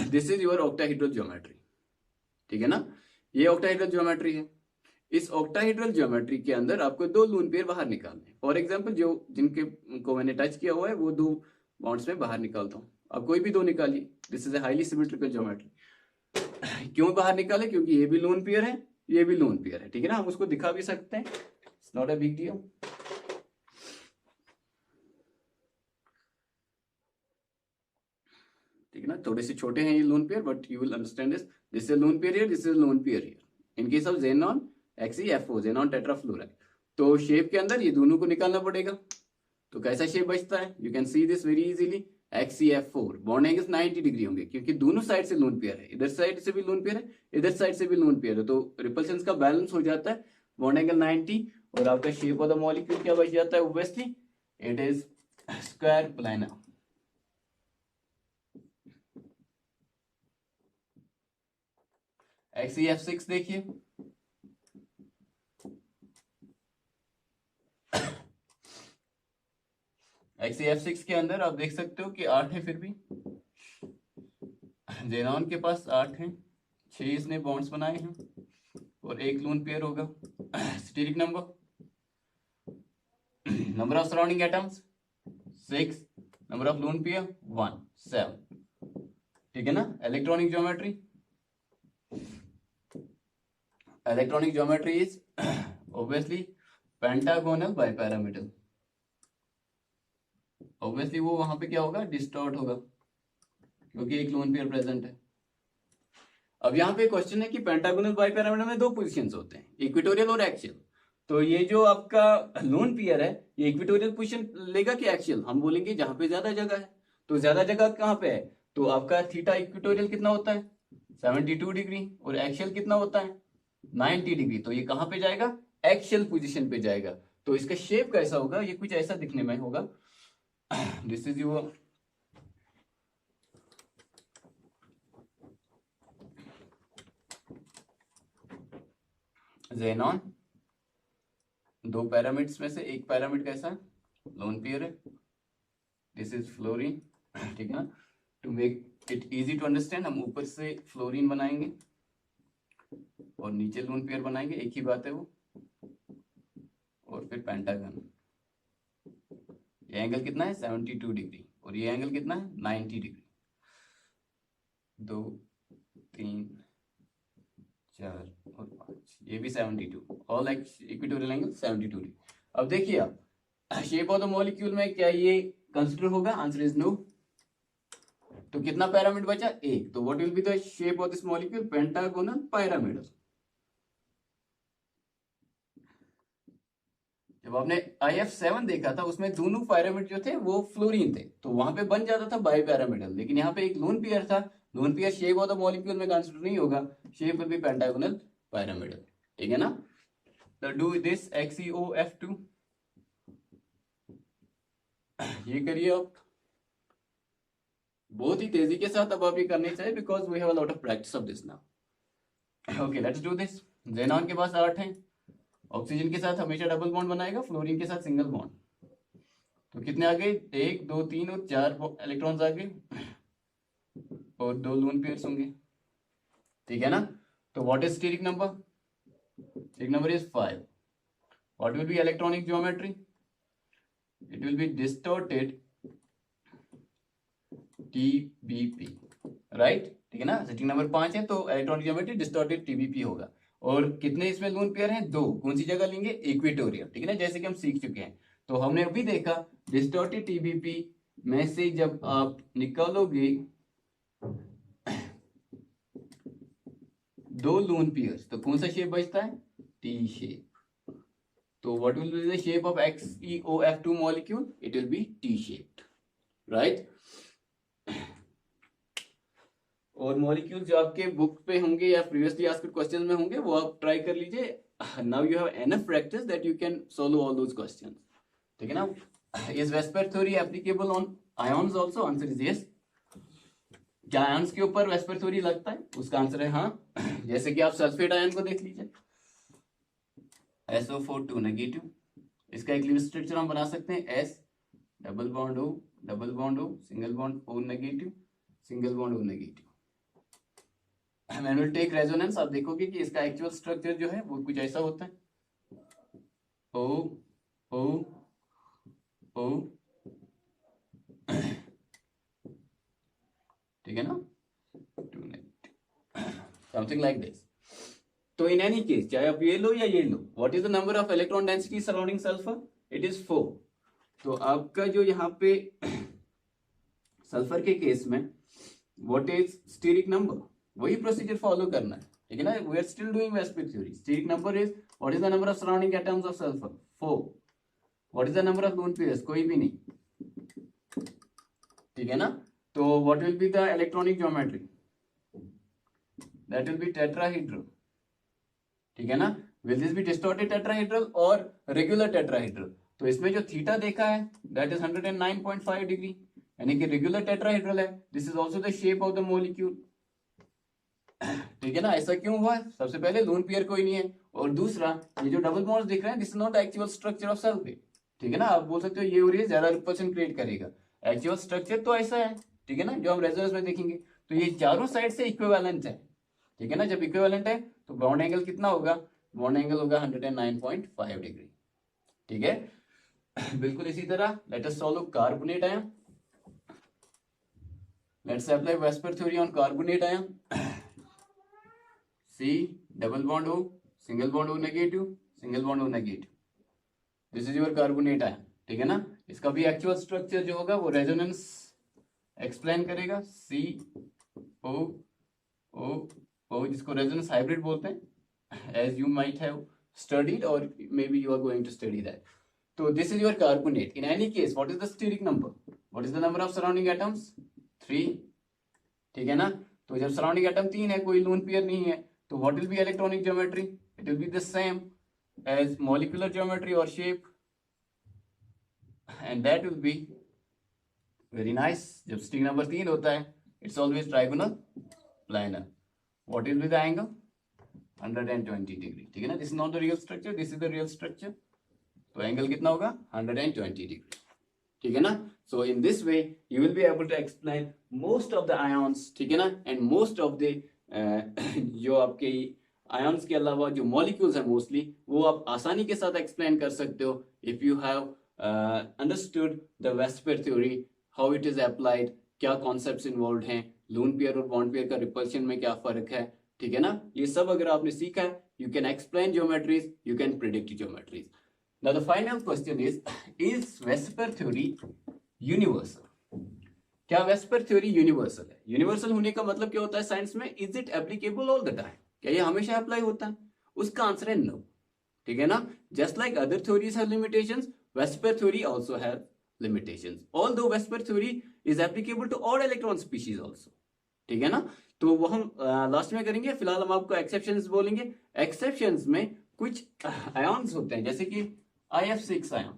This is your octahedral geometry, ठीक है ना। ये ऑक्टाहेड्रल ज्योमेट्री है। इस ऑक्टाहेड्रल ज्योमेट्री के अंदर आपको 2 लोन पेयर बाहर निकालने हैं। फॉर एग्जांपल जो जिनके को मैंने टच किया हुआ है वो 2 बॉन्ड्स में बाहर निकालता हूं। आप कोई भी 2 निकालिए, this is a highly symmetrical geometry. क्यों बाहर निकाले, क्योंकि ये भी लोन पेयर है, ये भी लोन पेयर है, ठीक है ना। हम उसको दिखा भी सकते हैं, it's not a big deal, ठीक है ना। थोड़े से छोटे हैं ये lone pair, but you will understand this is lone pair here, this is lone pair here. In case of xenon XeFO, xenon tetrafluoride, तो शेप के अंदर ये दोनों को निकालना पड़ेगा। तो कैसा शेप बचता है, you can see this very easily, XeF4। Bond angles 90 degree होंगे क्योंकि दोनों साइड से लोन पेयर है, इधर साइड से भी लोन पेयर है, इधर साइड से भी लोन पेयर है, तो रिपल्शन का बैलेंस हो जाता है, बॉन्ड एंगल 90। और आपका शेप ऑफ द मॉलिक्यूल क्या बच जाता है, obviously it is square planar. XeF6 देखिए, XeF6 के अंदर आप देख सकते हो कि 8 है, फिर भी xenon के पास 8 है, 6 इसने बॉन्ड्स बनाए हैं और 1 लोन पेयर होगा। Steric number, number of surrounding atoms 6, number of lone pair 1, 7, ठीक है ना। Electronic geometry, electronic geometry is obviously pentagonal bipyramidal. Obviously वो वहां पे क्या होगा, डिस्टॉर्ट होगा क्योंकि 1 लोन पेयर प्रेजेंट है। अब यहाँ पे क्वेश्चन है कि पेंटागोनल बाइपैरामिडल में 2 पोजीशंस होते हैं, इक्वेटोरियल और एक्सियल। तो ये जो आपका लोन पेयर है ये इक्वेटोरियल पोजीशन लेगा कि एक्सियल, हम बोलेंगे जहां पे ज्यादा जगह है। तो ज्यादा जगह कहाँ पे है, तो आपका थीटा इक्वेटोरियल कितना होता है 72 डिग्री, और एक्सियल कितना होता है 90 डिग्री। तो ये कहाँ पे जाएगा, एक्सियल पोजीशन पे जाएगा। तो इसका शेप कैसा होगा, ये कुछ ऐसा दिखने में होगा। This is your xenon, 2 pyramids में से एक पैरामिड कैसा है, लोन पेयर है, दिस इज फ्लोरीन, ठीक है ना। To make it easy to understand हम ऊपर से फ्लोरीन बनाएंगे और नीचे लोन पेयर बनाएंगे, एक ही बात है वो। और फिर पेंटागन, ये एंगल कितना है 72 डिग्री और ये एंगल कितना है 90 डिग्री। 2 3 4 और 5, ये भी 72, ऑल इक्वेटोरियल एंगल 72 डिग्री। अब देखिए आप, शेप ऑफ द मॉलिक्यूल में क्या ये कंसिडर होगा? Answer is no. तो कितना पिरामिड बचा? एक। तो what will be the shape of this molecule? Pentagonal pyramid. जब आपने IF7 देखा था उसमें दोनों पिरामिड जो थे वो फ्लोरीन थे, तो वहां पे बन जाता था बाई पिरामिडल, लेकिन यहाँ पे एक लोन पेयर था। Lone pear shape of the molecule में कंसिडर नहीं होगा, shape will be pentagonal pyramidal. ठीक है ना? तो डू दिस XeOF2, ये करिए आप बहुत ही तेजी के साथ। अब आप ये करने चाहिए because we have a lot of practice of this now. Okay, let's do this. Xenon के पास 8 हैं, ऑक्सीजन के साथ हमेशा डबल बॉन्ड बनाएगा, फ्लोरीन के साथ सिंगल बॉन्ड। तो कितने आ गए? 1 2 3 और 4 इलेक्ट्रॉन्स आ गए और 2 लोन पेयर्स होंगे। ठीक है ना? तो what is steric number? Steric number is 5। What will be electronic geometry? It will be distorted TBP, right? ठीक है ना? स्टेरिक नंबर 5 है तो इलेक्ट्रॉनिक ज्योमेट्री डिस्टॉर्टेड TBP होगा। और कितने इसमें लोन पेयर हैं? 2। कौन सी जगह लेंगे? इक्वेटोरियल। ठीक है ना? जैसे कि हम सीख चुके हैं। तो हमने अभी देखा डिस्टॉर्टेड TBP में से जब आप निकालोगे 2 लोन पेयर्स तो कौन सा शेप बचता है? T shape. तो what will be the shape of XeOF2 molecule? It will be T shaped, right? और मॉलिक्यूल जो आपके बुक पे होंगे या प्रीवियसली आस्क्ड क्वेश्चंस में होंगे वो आप ट्राई कर लीजिए। Now you have enough practice that you can solve all those questions. ठीक है ना? Is VSEPR theory applicable on ions also? Answer is yes. क्या आयंस के ऊपर वेस्पर थ्योरी लगता है? उसका आंसर है हाँ। जैसे कि आप सल्फेट आयन को देख लीजिए, SO4 नेगेटिव। इसका एक लिविंग स्ट्रक्चर हम बना सकते हैं S double bond O double bond O single bond O negative single bond O negative. Man will take resonance, आप देखोगे कि इसका एक्चुअल स्ट्रक्चर जो है वो कुछ ऐसा होता है। O O O ठीक है ना? Something like this. तो इन एनी केस चाहे आप ये लो या ये लो, what is the number of electron density surrounding sulphur? It is 4। तो आपका जो यहाँ पे सल्फर के केस में व्हाट इज स्टेरिक नंबर? वही प्रोसीजर फॉलो करना है। ठीक है ना? We are still doing VSEPR theory. Steric number is what is the number of surrounding atoms of sulphur? 4। What is the number of lone pairs? कोई भी नहीं। ठीक है ना? तो what will be the electronic geometry? That will be tetrahedral. ठीक है ना? Will this be distorted tetrahedral और रेगुलर टेट्राहेड्रल? तो इसमें जो थीटा देखा है दैट इज 109.5 डिग्री, यानी कि रेगुलर टेट्राहेड्रल है। This is also the shape of the molecule. ठीक है ना? ऐसा क्यों हुआ? सबसे पहले लोन पेयर कोई नहीं है, और दूसरा ये जो डबल बॉन्ड्स दिख रहे हैं this is not actual structure of sulphate. ठीक है ना? आप बोल सकते हो ये और ये ज्यादा रिपल्शन क्रिएट करेगा, एक्चुअल स्ट्रक्चर तो ऐसा है। ठीक है ना? जो हम रेजोनेंस में देखेंगे तो ये चारों साइड से इक्विवेलेंट है। ठीक है ना? जब इक्विवेलेंट है तो बॉन्ड एंगल कितना होगा? बॉन्ड एंगल होगा 109.5 डिग्री। ठीक है? बिल्कुल इसी तरह let us solve carbonate ion. Let's apply VSEPR theory on carbonate ion. C double bond O single bond O negative single bond O negative. This is your carbonate ion. ठीक है ना? इसका भी एक्चुअल स्ट्रक्चर जो होगा वो resonance explain करेगा। CO जिसको रेजोनेंस हाइब्रिड बोलते हैं, as you might have studied or maybe you are going to study that. So this is your carbonate. In any case, what is the steric number? What is the number of surrounding atoms? 3. ठीक है ना? तो जब surrounding atom 3 है, कोई lone pair नहीं है, तो what will be electronic geometry? It will be the same as molecular geometry or shape, and that will be very nice. जब स्टेरिक नंबर 3 होता है, it's always trigonal planar. What will be the angle? 120 degree. ठीक है ना? This is not the real structure, this is the real structure. तो angle कितना होगा? 120 degree. ठीक है ना? So in this way you will be able to explain most of the ions. ठीक है ना? एंड मोस्ट ऑफ द जो आपके आयंस के अलावा जो मॉलिक्यूल्स है मोस्टली वो आप आसानी के साथ एक्सप्लेन कर सकते हो if you have understood the VSEPR theory, how it is applied, क्या कॉन्सेप्ट्स इन्वॉल्व हैं, लोन पेयर और बॉन्ड पेयर का रिपल्शन में क्या फर्क है। ठीक है ना। ये सब अगर आपने सीखा है, you can explain geometries, you can predict geometries. Now the final question is VSEPR theory universal? क्या वेस्पर थ्योरी यूनिवर्सल है? यूनिवर्सल होने का मतलब क्या होता है साइंस में? Is it applicable all the time? क्या ये हमेशा अप्लाई होता है? उसका आंसर है नो, ठीक है ना। Just like other theories have limitations, VSEPR theory also have limitations, although VSEPR theory is applicable to all electron species also, ठीक है ना। तो वो हम लास्ट में करेंगे, फिलहाल हम आपको एक्सेप्शंस बोलेंगे। एक्सेप्शंस में कुछ आयन्स होते हैं, जैसे कि IF6 आयन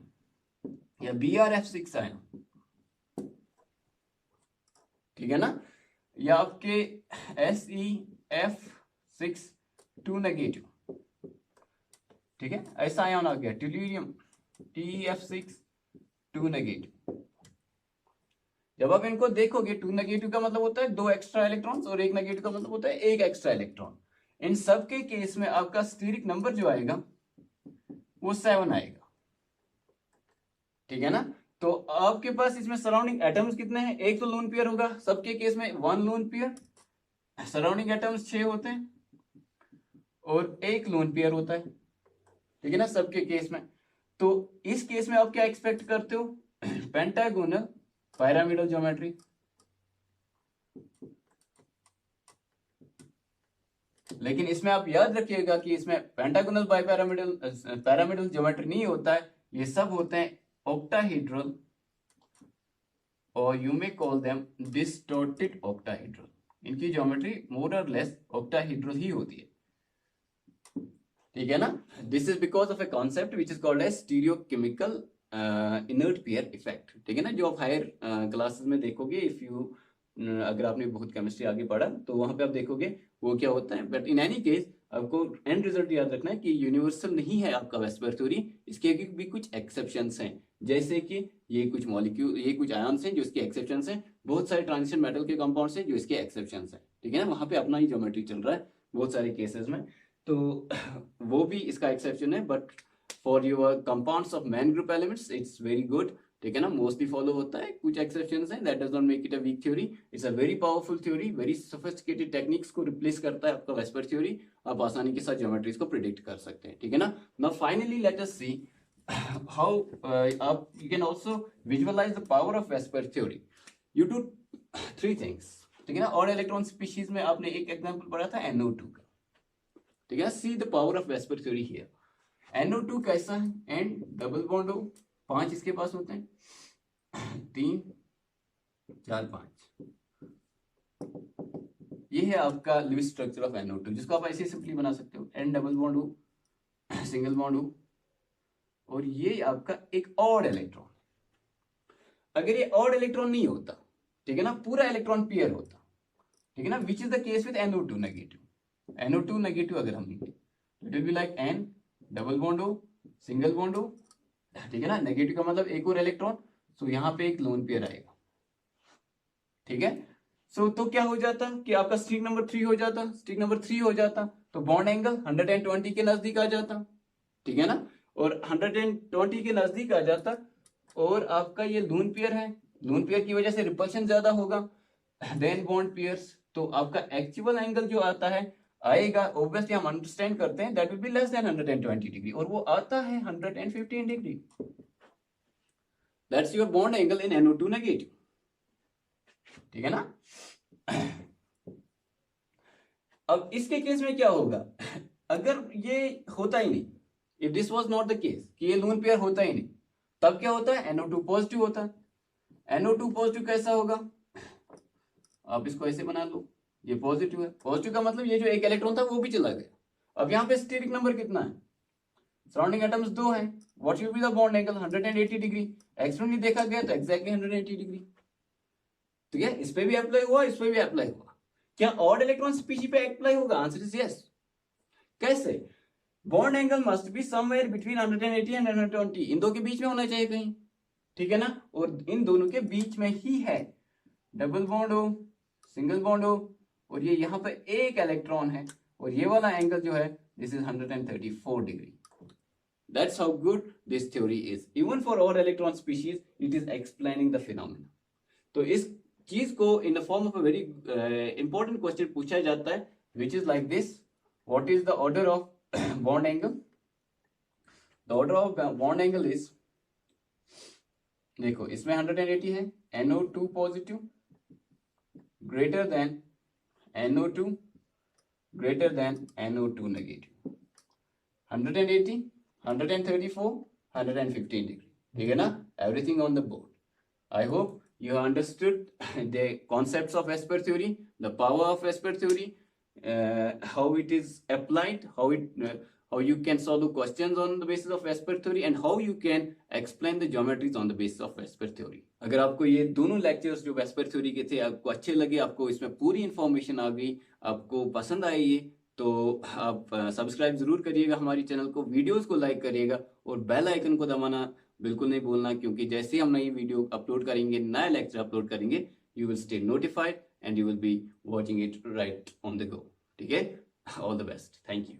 या BRF6 आयन, ठीक है ना, या आपके SeF6 2 नेगेटिव, ठीक है, ऐसा आयन आ गया। Tellurium TeF6 2 negative. जब आप इनको देखोगे, 2 नेगेटिव का मतलब होता है 2 एक्स्ट्रा इलेक्ट्रॉन्स और 1 नेगेटिव का मतलब होता है 1 एक्स्ट्रा इलेक्ट्रॉन। इन सब के केस में आपका स्टीरिक नंबर जो आएगा वो 7 आएगा, ठीक है ना। तो आपके पास इसमें सराउंडिंग एटम्स कितने हैं? एक तो लोन पेयर होगा, सबके केस में 1 लोन पेयर। सराउंडिंग एटम्स 6 होते हैं और 1 लोन पेयर होता है, ठीक है ना, सबके केस में। तो इस केस में आप क्या एक्सपेक्ट करते हो? पेंटागोनल पिरामिडल ज्योमेट्री, लेकिन इसमें आप याद रखिएगा कि इसमें पेंटागोनल पिरामिडल ज्योमेट्री नहीं होता है, ये सब होते हैं ऑक्टाहेड्रल, और you may call them distorted octahedral. इनकी ज्योमेट्री मोर और लेस ऑक्टाहेड्रल ही होती है, ठीक है ना। This is because of a concept which is called as stereochemical inert pair effect, ठीक है ना, जो आप हायर क्लासेस में देखोगे। इफ यू अगर आपने बहुत केमिस्ट्री आगे पढ़ा तो वहां पे आप देखोगे वो क्या होता है। बट इन एनी केस आपको एंड रिजल्ट याद रखना है कि यूनिवर्सल नहीं है आपका वेस्पर थ्योरी, इसके भी कुछ एक्सेप्शंस हैं, जैसे कि ये कुछ मॉलिक्यूल, ये कुछ आयन्स हैं जो इसके एक्सेप्शंस हैं, बहुत सारे ट्रांजिशन मेटल के कंपाउंड्स हैं जो इसके एक्सेप्शंस हैं, ठीक है ना। वहां पे अपना ही ज्योमेट्री चल रहा है बहुत सारे केसेस में, तो वो भी इसका एक्सेप्शन है। But for your compounds of man group elements it's very good, ठीक है ना, मोस्टली फॉलो होता है। कुछ एक्सेप्शंस हैं, that does not make it a weak theory. It's a very powerful theory, very sophisticated techniques को replace करता है आपका वेस्पर थ्योरी। आप आसानी के साथ ज्योमेट्रीज को प्रिडिक्ट कर सकते हैं, ठीक है ना। Now finally let us see how आप you can also visualise the power of VSEPR theory. You do 3 things, ठीक है ना। और इलेक्ट्रॉन स्पीशीज में आपने एक एग्जांपल पढ़ा था NO2 का, ठीक है। See the power of VSEPR theory here. NO2 कैसा है? एंड डबल बॉन्ड हो, 5 इसके पास होते हैं, 3 4 5। ये है आपका लिविंग स्ट्रक्चर ऑफ NO2, जिसको आप ऐसे सिंपली बना सकते हो। एन डबल बॉन्ड हो, सिंगल बॉन्ड हो, और ये आपका एक ऑड इलेक्ट्रॉन। अगर ये ऑड इलेक्ट्रॉन नहीं होता, ठीक है ना, पूरा इलेक्ट्रॉन पेयर होता, ठीक है ना, which is the case with NO2 negative. NO2 negative अगर हम लेंगे तो it will be like N double bond हो, सिंगल बॉन्ड हो, ठीक है ना, नेगेटिव का मतलब एक और इलेक्ट्रॉन, सो यहां पे एक लोन पेयर आएगा, ठीक है। सो तो क्या हो जाता कि आपका स्ट्रिंग नंबर 3 हो जाता, स्ट्रिंग नंबर 3 हो जाता, तो बॉन्ड एंगल 120 के नजदीक आ जाता, ठीक है ना, और 120 के नजदीक आ जाता, और आपका ये लोन पेयर है, लोन पेयर की वजह से रिपल्शन ज्यादा होगा देन बॉन्ड पेयर्स, तो आपका एक्चुअल एंगल जो आता है आएगा, ऑब्वियसली हम अंडरस्टैंड करते हैं, that will be less than 120 degree, और वो आता है 115 degree. That's your bond angle in NO2 negative, ठीक है ना। अब इसके केस में क्या होगा? अगर ये होता ही नहीं, if this was not the case, कि ये लोन पेयर होता ही नहीं, तब क्या होता है? NO2 पॉजिटिव होता है। NO2 पॉजिटिव कैसा होगा? आप इसको ऐसे बना लो, ये पॉजिटिव है। पॉजिटिव का मतलब ये जो एक इलेक्ट्रॉन था वो भी चला गया। अब यहाँ पे स्टीरिक नंबर कितना है? सराउंडिंग एटम्स 2 हैं। What will be the bond angle? 180 degree. Externally देखा गया तो एग्जैक्टली 180 डिग्री, ठीक है। इस पे भी अप्लाई हुआ, इस पे भी अप्लाई हुआ। क्या ऑड इलेक्ट्रॉन स्पीशी पे अप्लाई होगा? Answer is yes. कैसे? Bond angle must be somewhere between 180 and 120, इन दो के बीच में होना चाहिए कहीं, ठीक है ना, और इन दोनों के बीच में ही है। डबल बॉन्ड हो, सिंगल बॉन्ड हो, और ये यहाँ पे एक इलेक्ट्रॉन है, और ये वाला एंगल जो है this is 134 degree. That's how good this theory is. Even for all electron species, it is explaining the phenomena. तो इस चीज को in the form of a very important question पूछा जाता है which is like this. What is the order of bond angle? The order of bond angle is, देखो इसमें 180 है, NO2 positive greater than NO2 greater than NO2 negative, 180, 134, 115 degree, ठीक है ना? Everything on the board. I hope you have understood the concepts of Vesper theory, the power of Vesper theory, how it is applied, how you can solve the questions on the basis of Vesper theory, and how you can explain the geometries on the basis of Vesper theory. अगर आपको ये दोनों lectures जो VSEPR theory के थे आपको अच्छे लगे, आपको इसमें पूरी इंफॉर्मेशन आ गई, आपको पसंद आई ये, तो आप सब्सक्राइब जरूर करिएगा हमारी चैनल को, वीडियोस को लाइक करिएगा और बेल आइकन को दबाना बिल्कुल नहीं भूलना, क्योंकि जैसे ही हम नई वीडियो अपलोड करेंगे, नया लेक्चर अपलोड करेंगे, you will stay notified and you will be watching it right on the go. ठीक है? All the best. Thank you.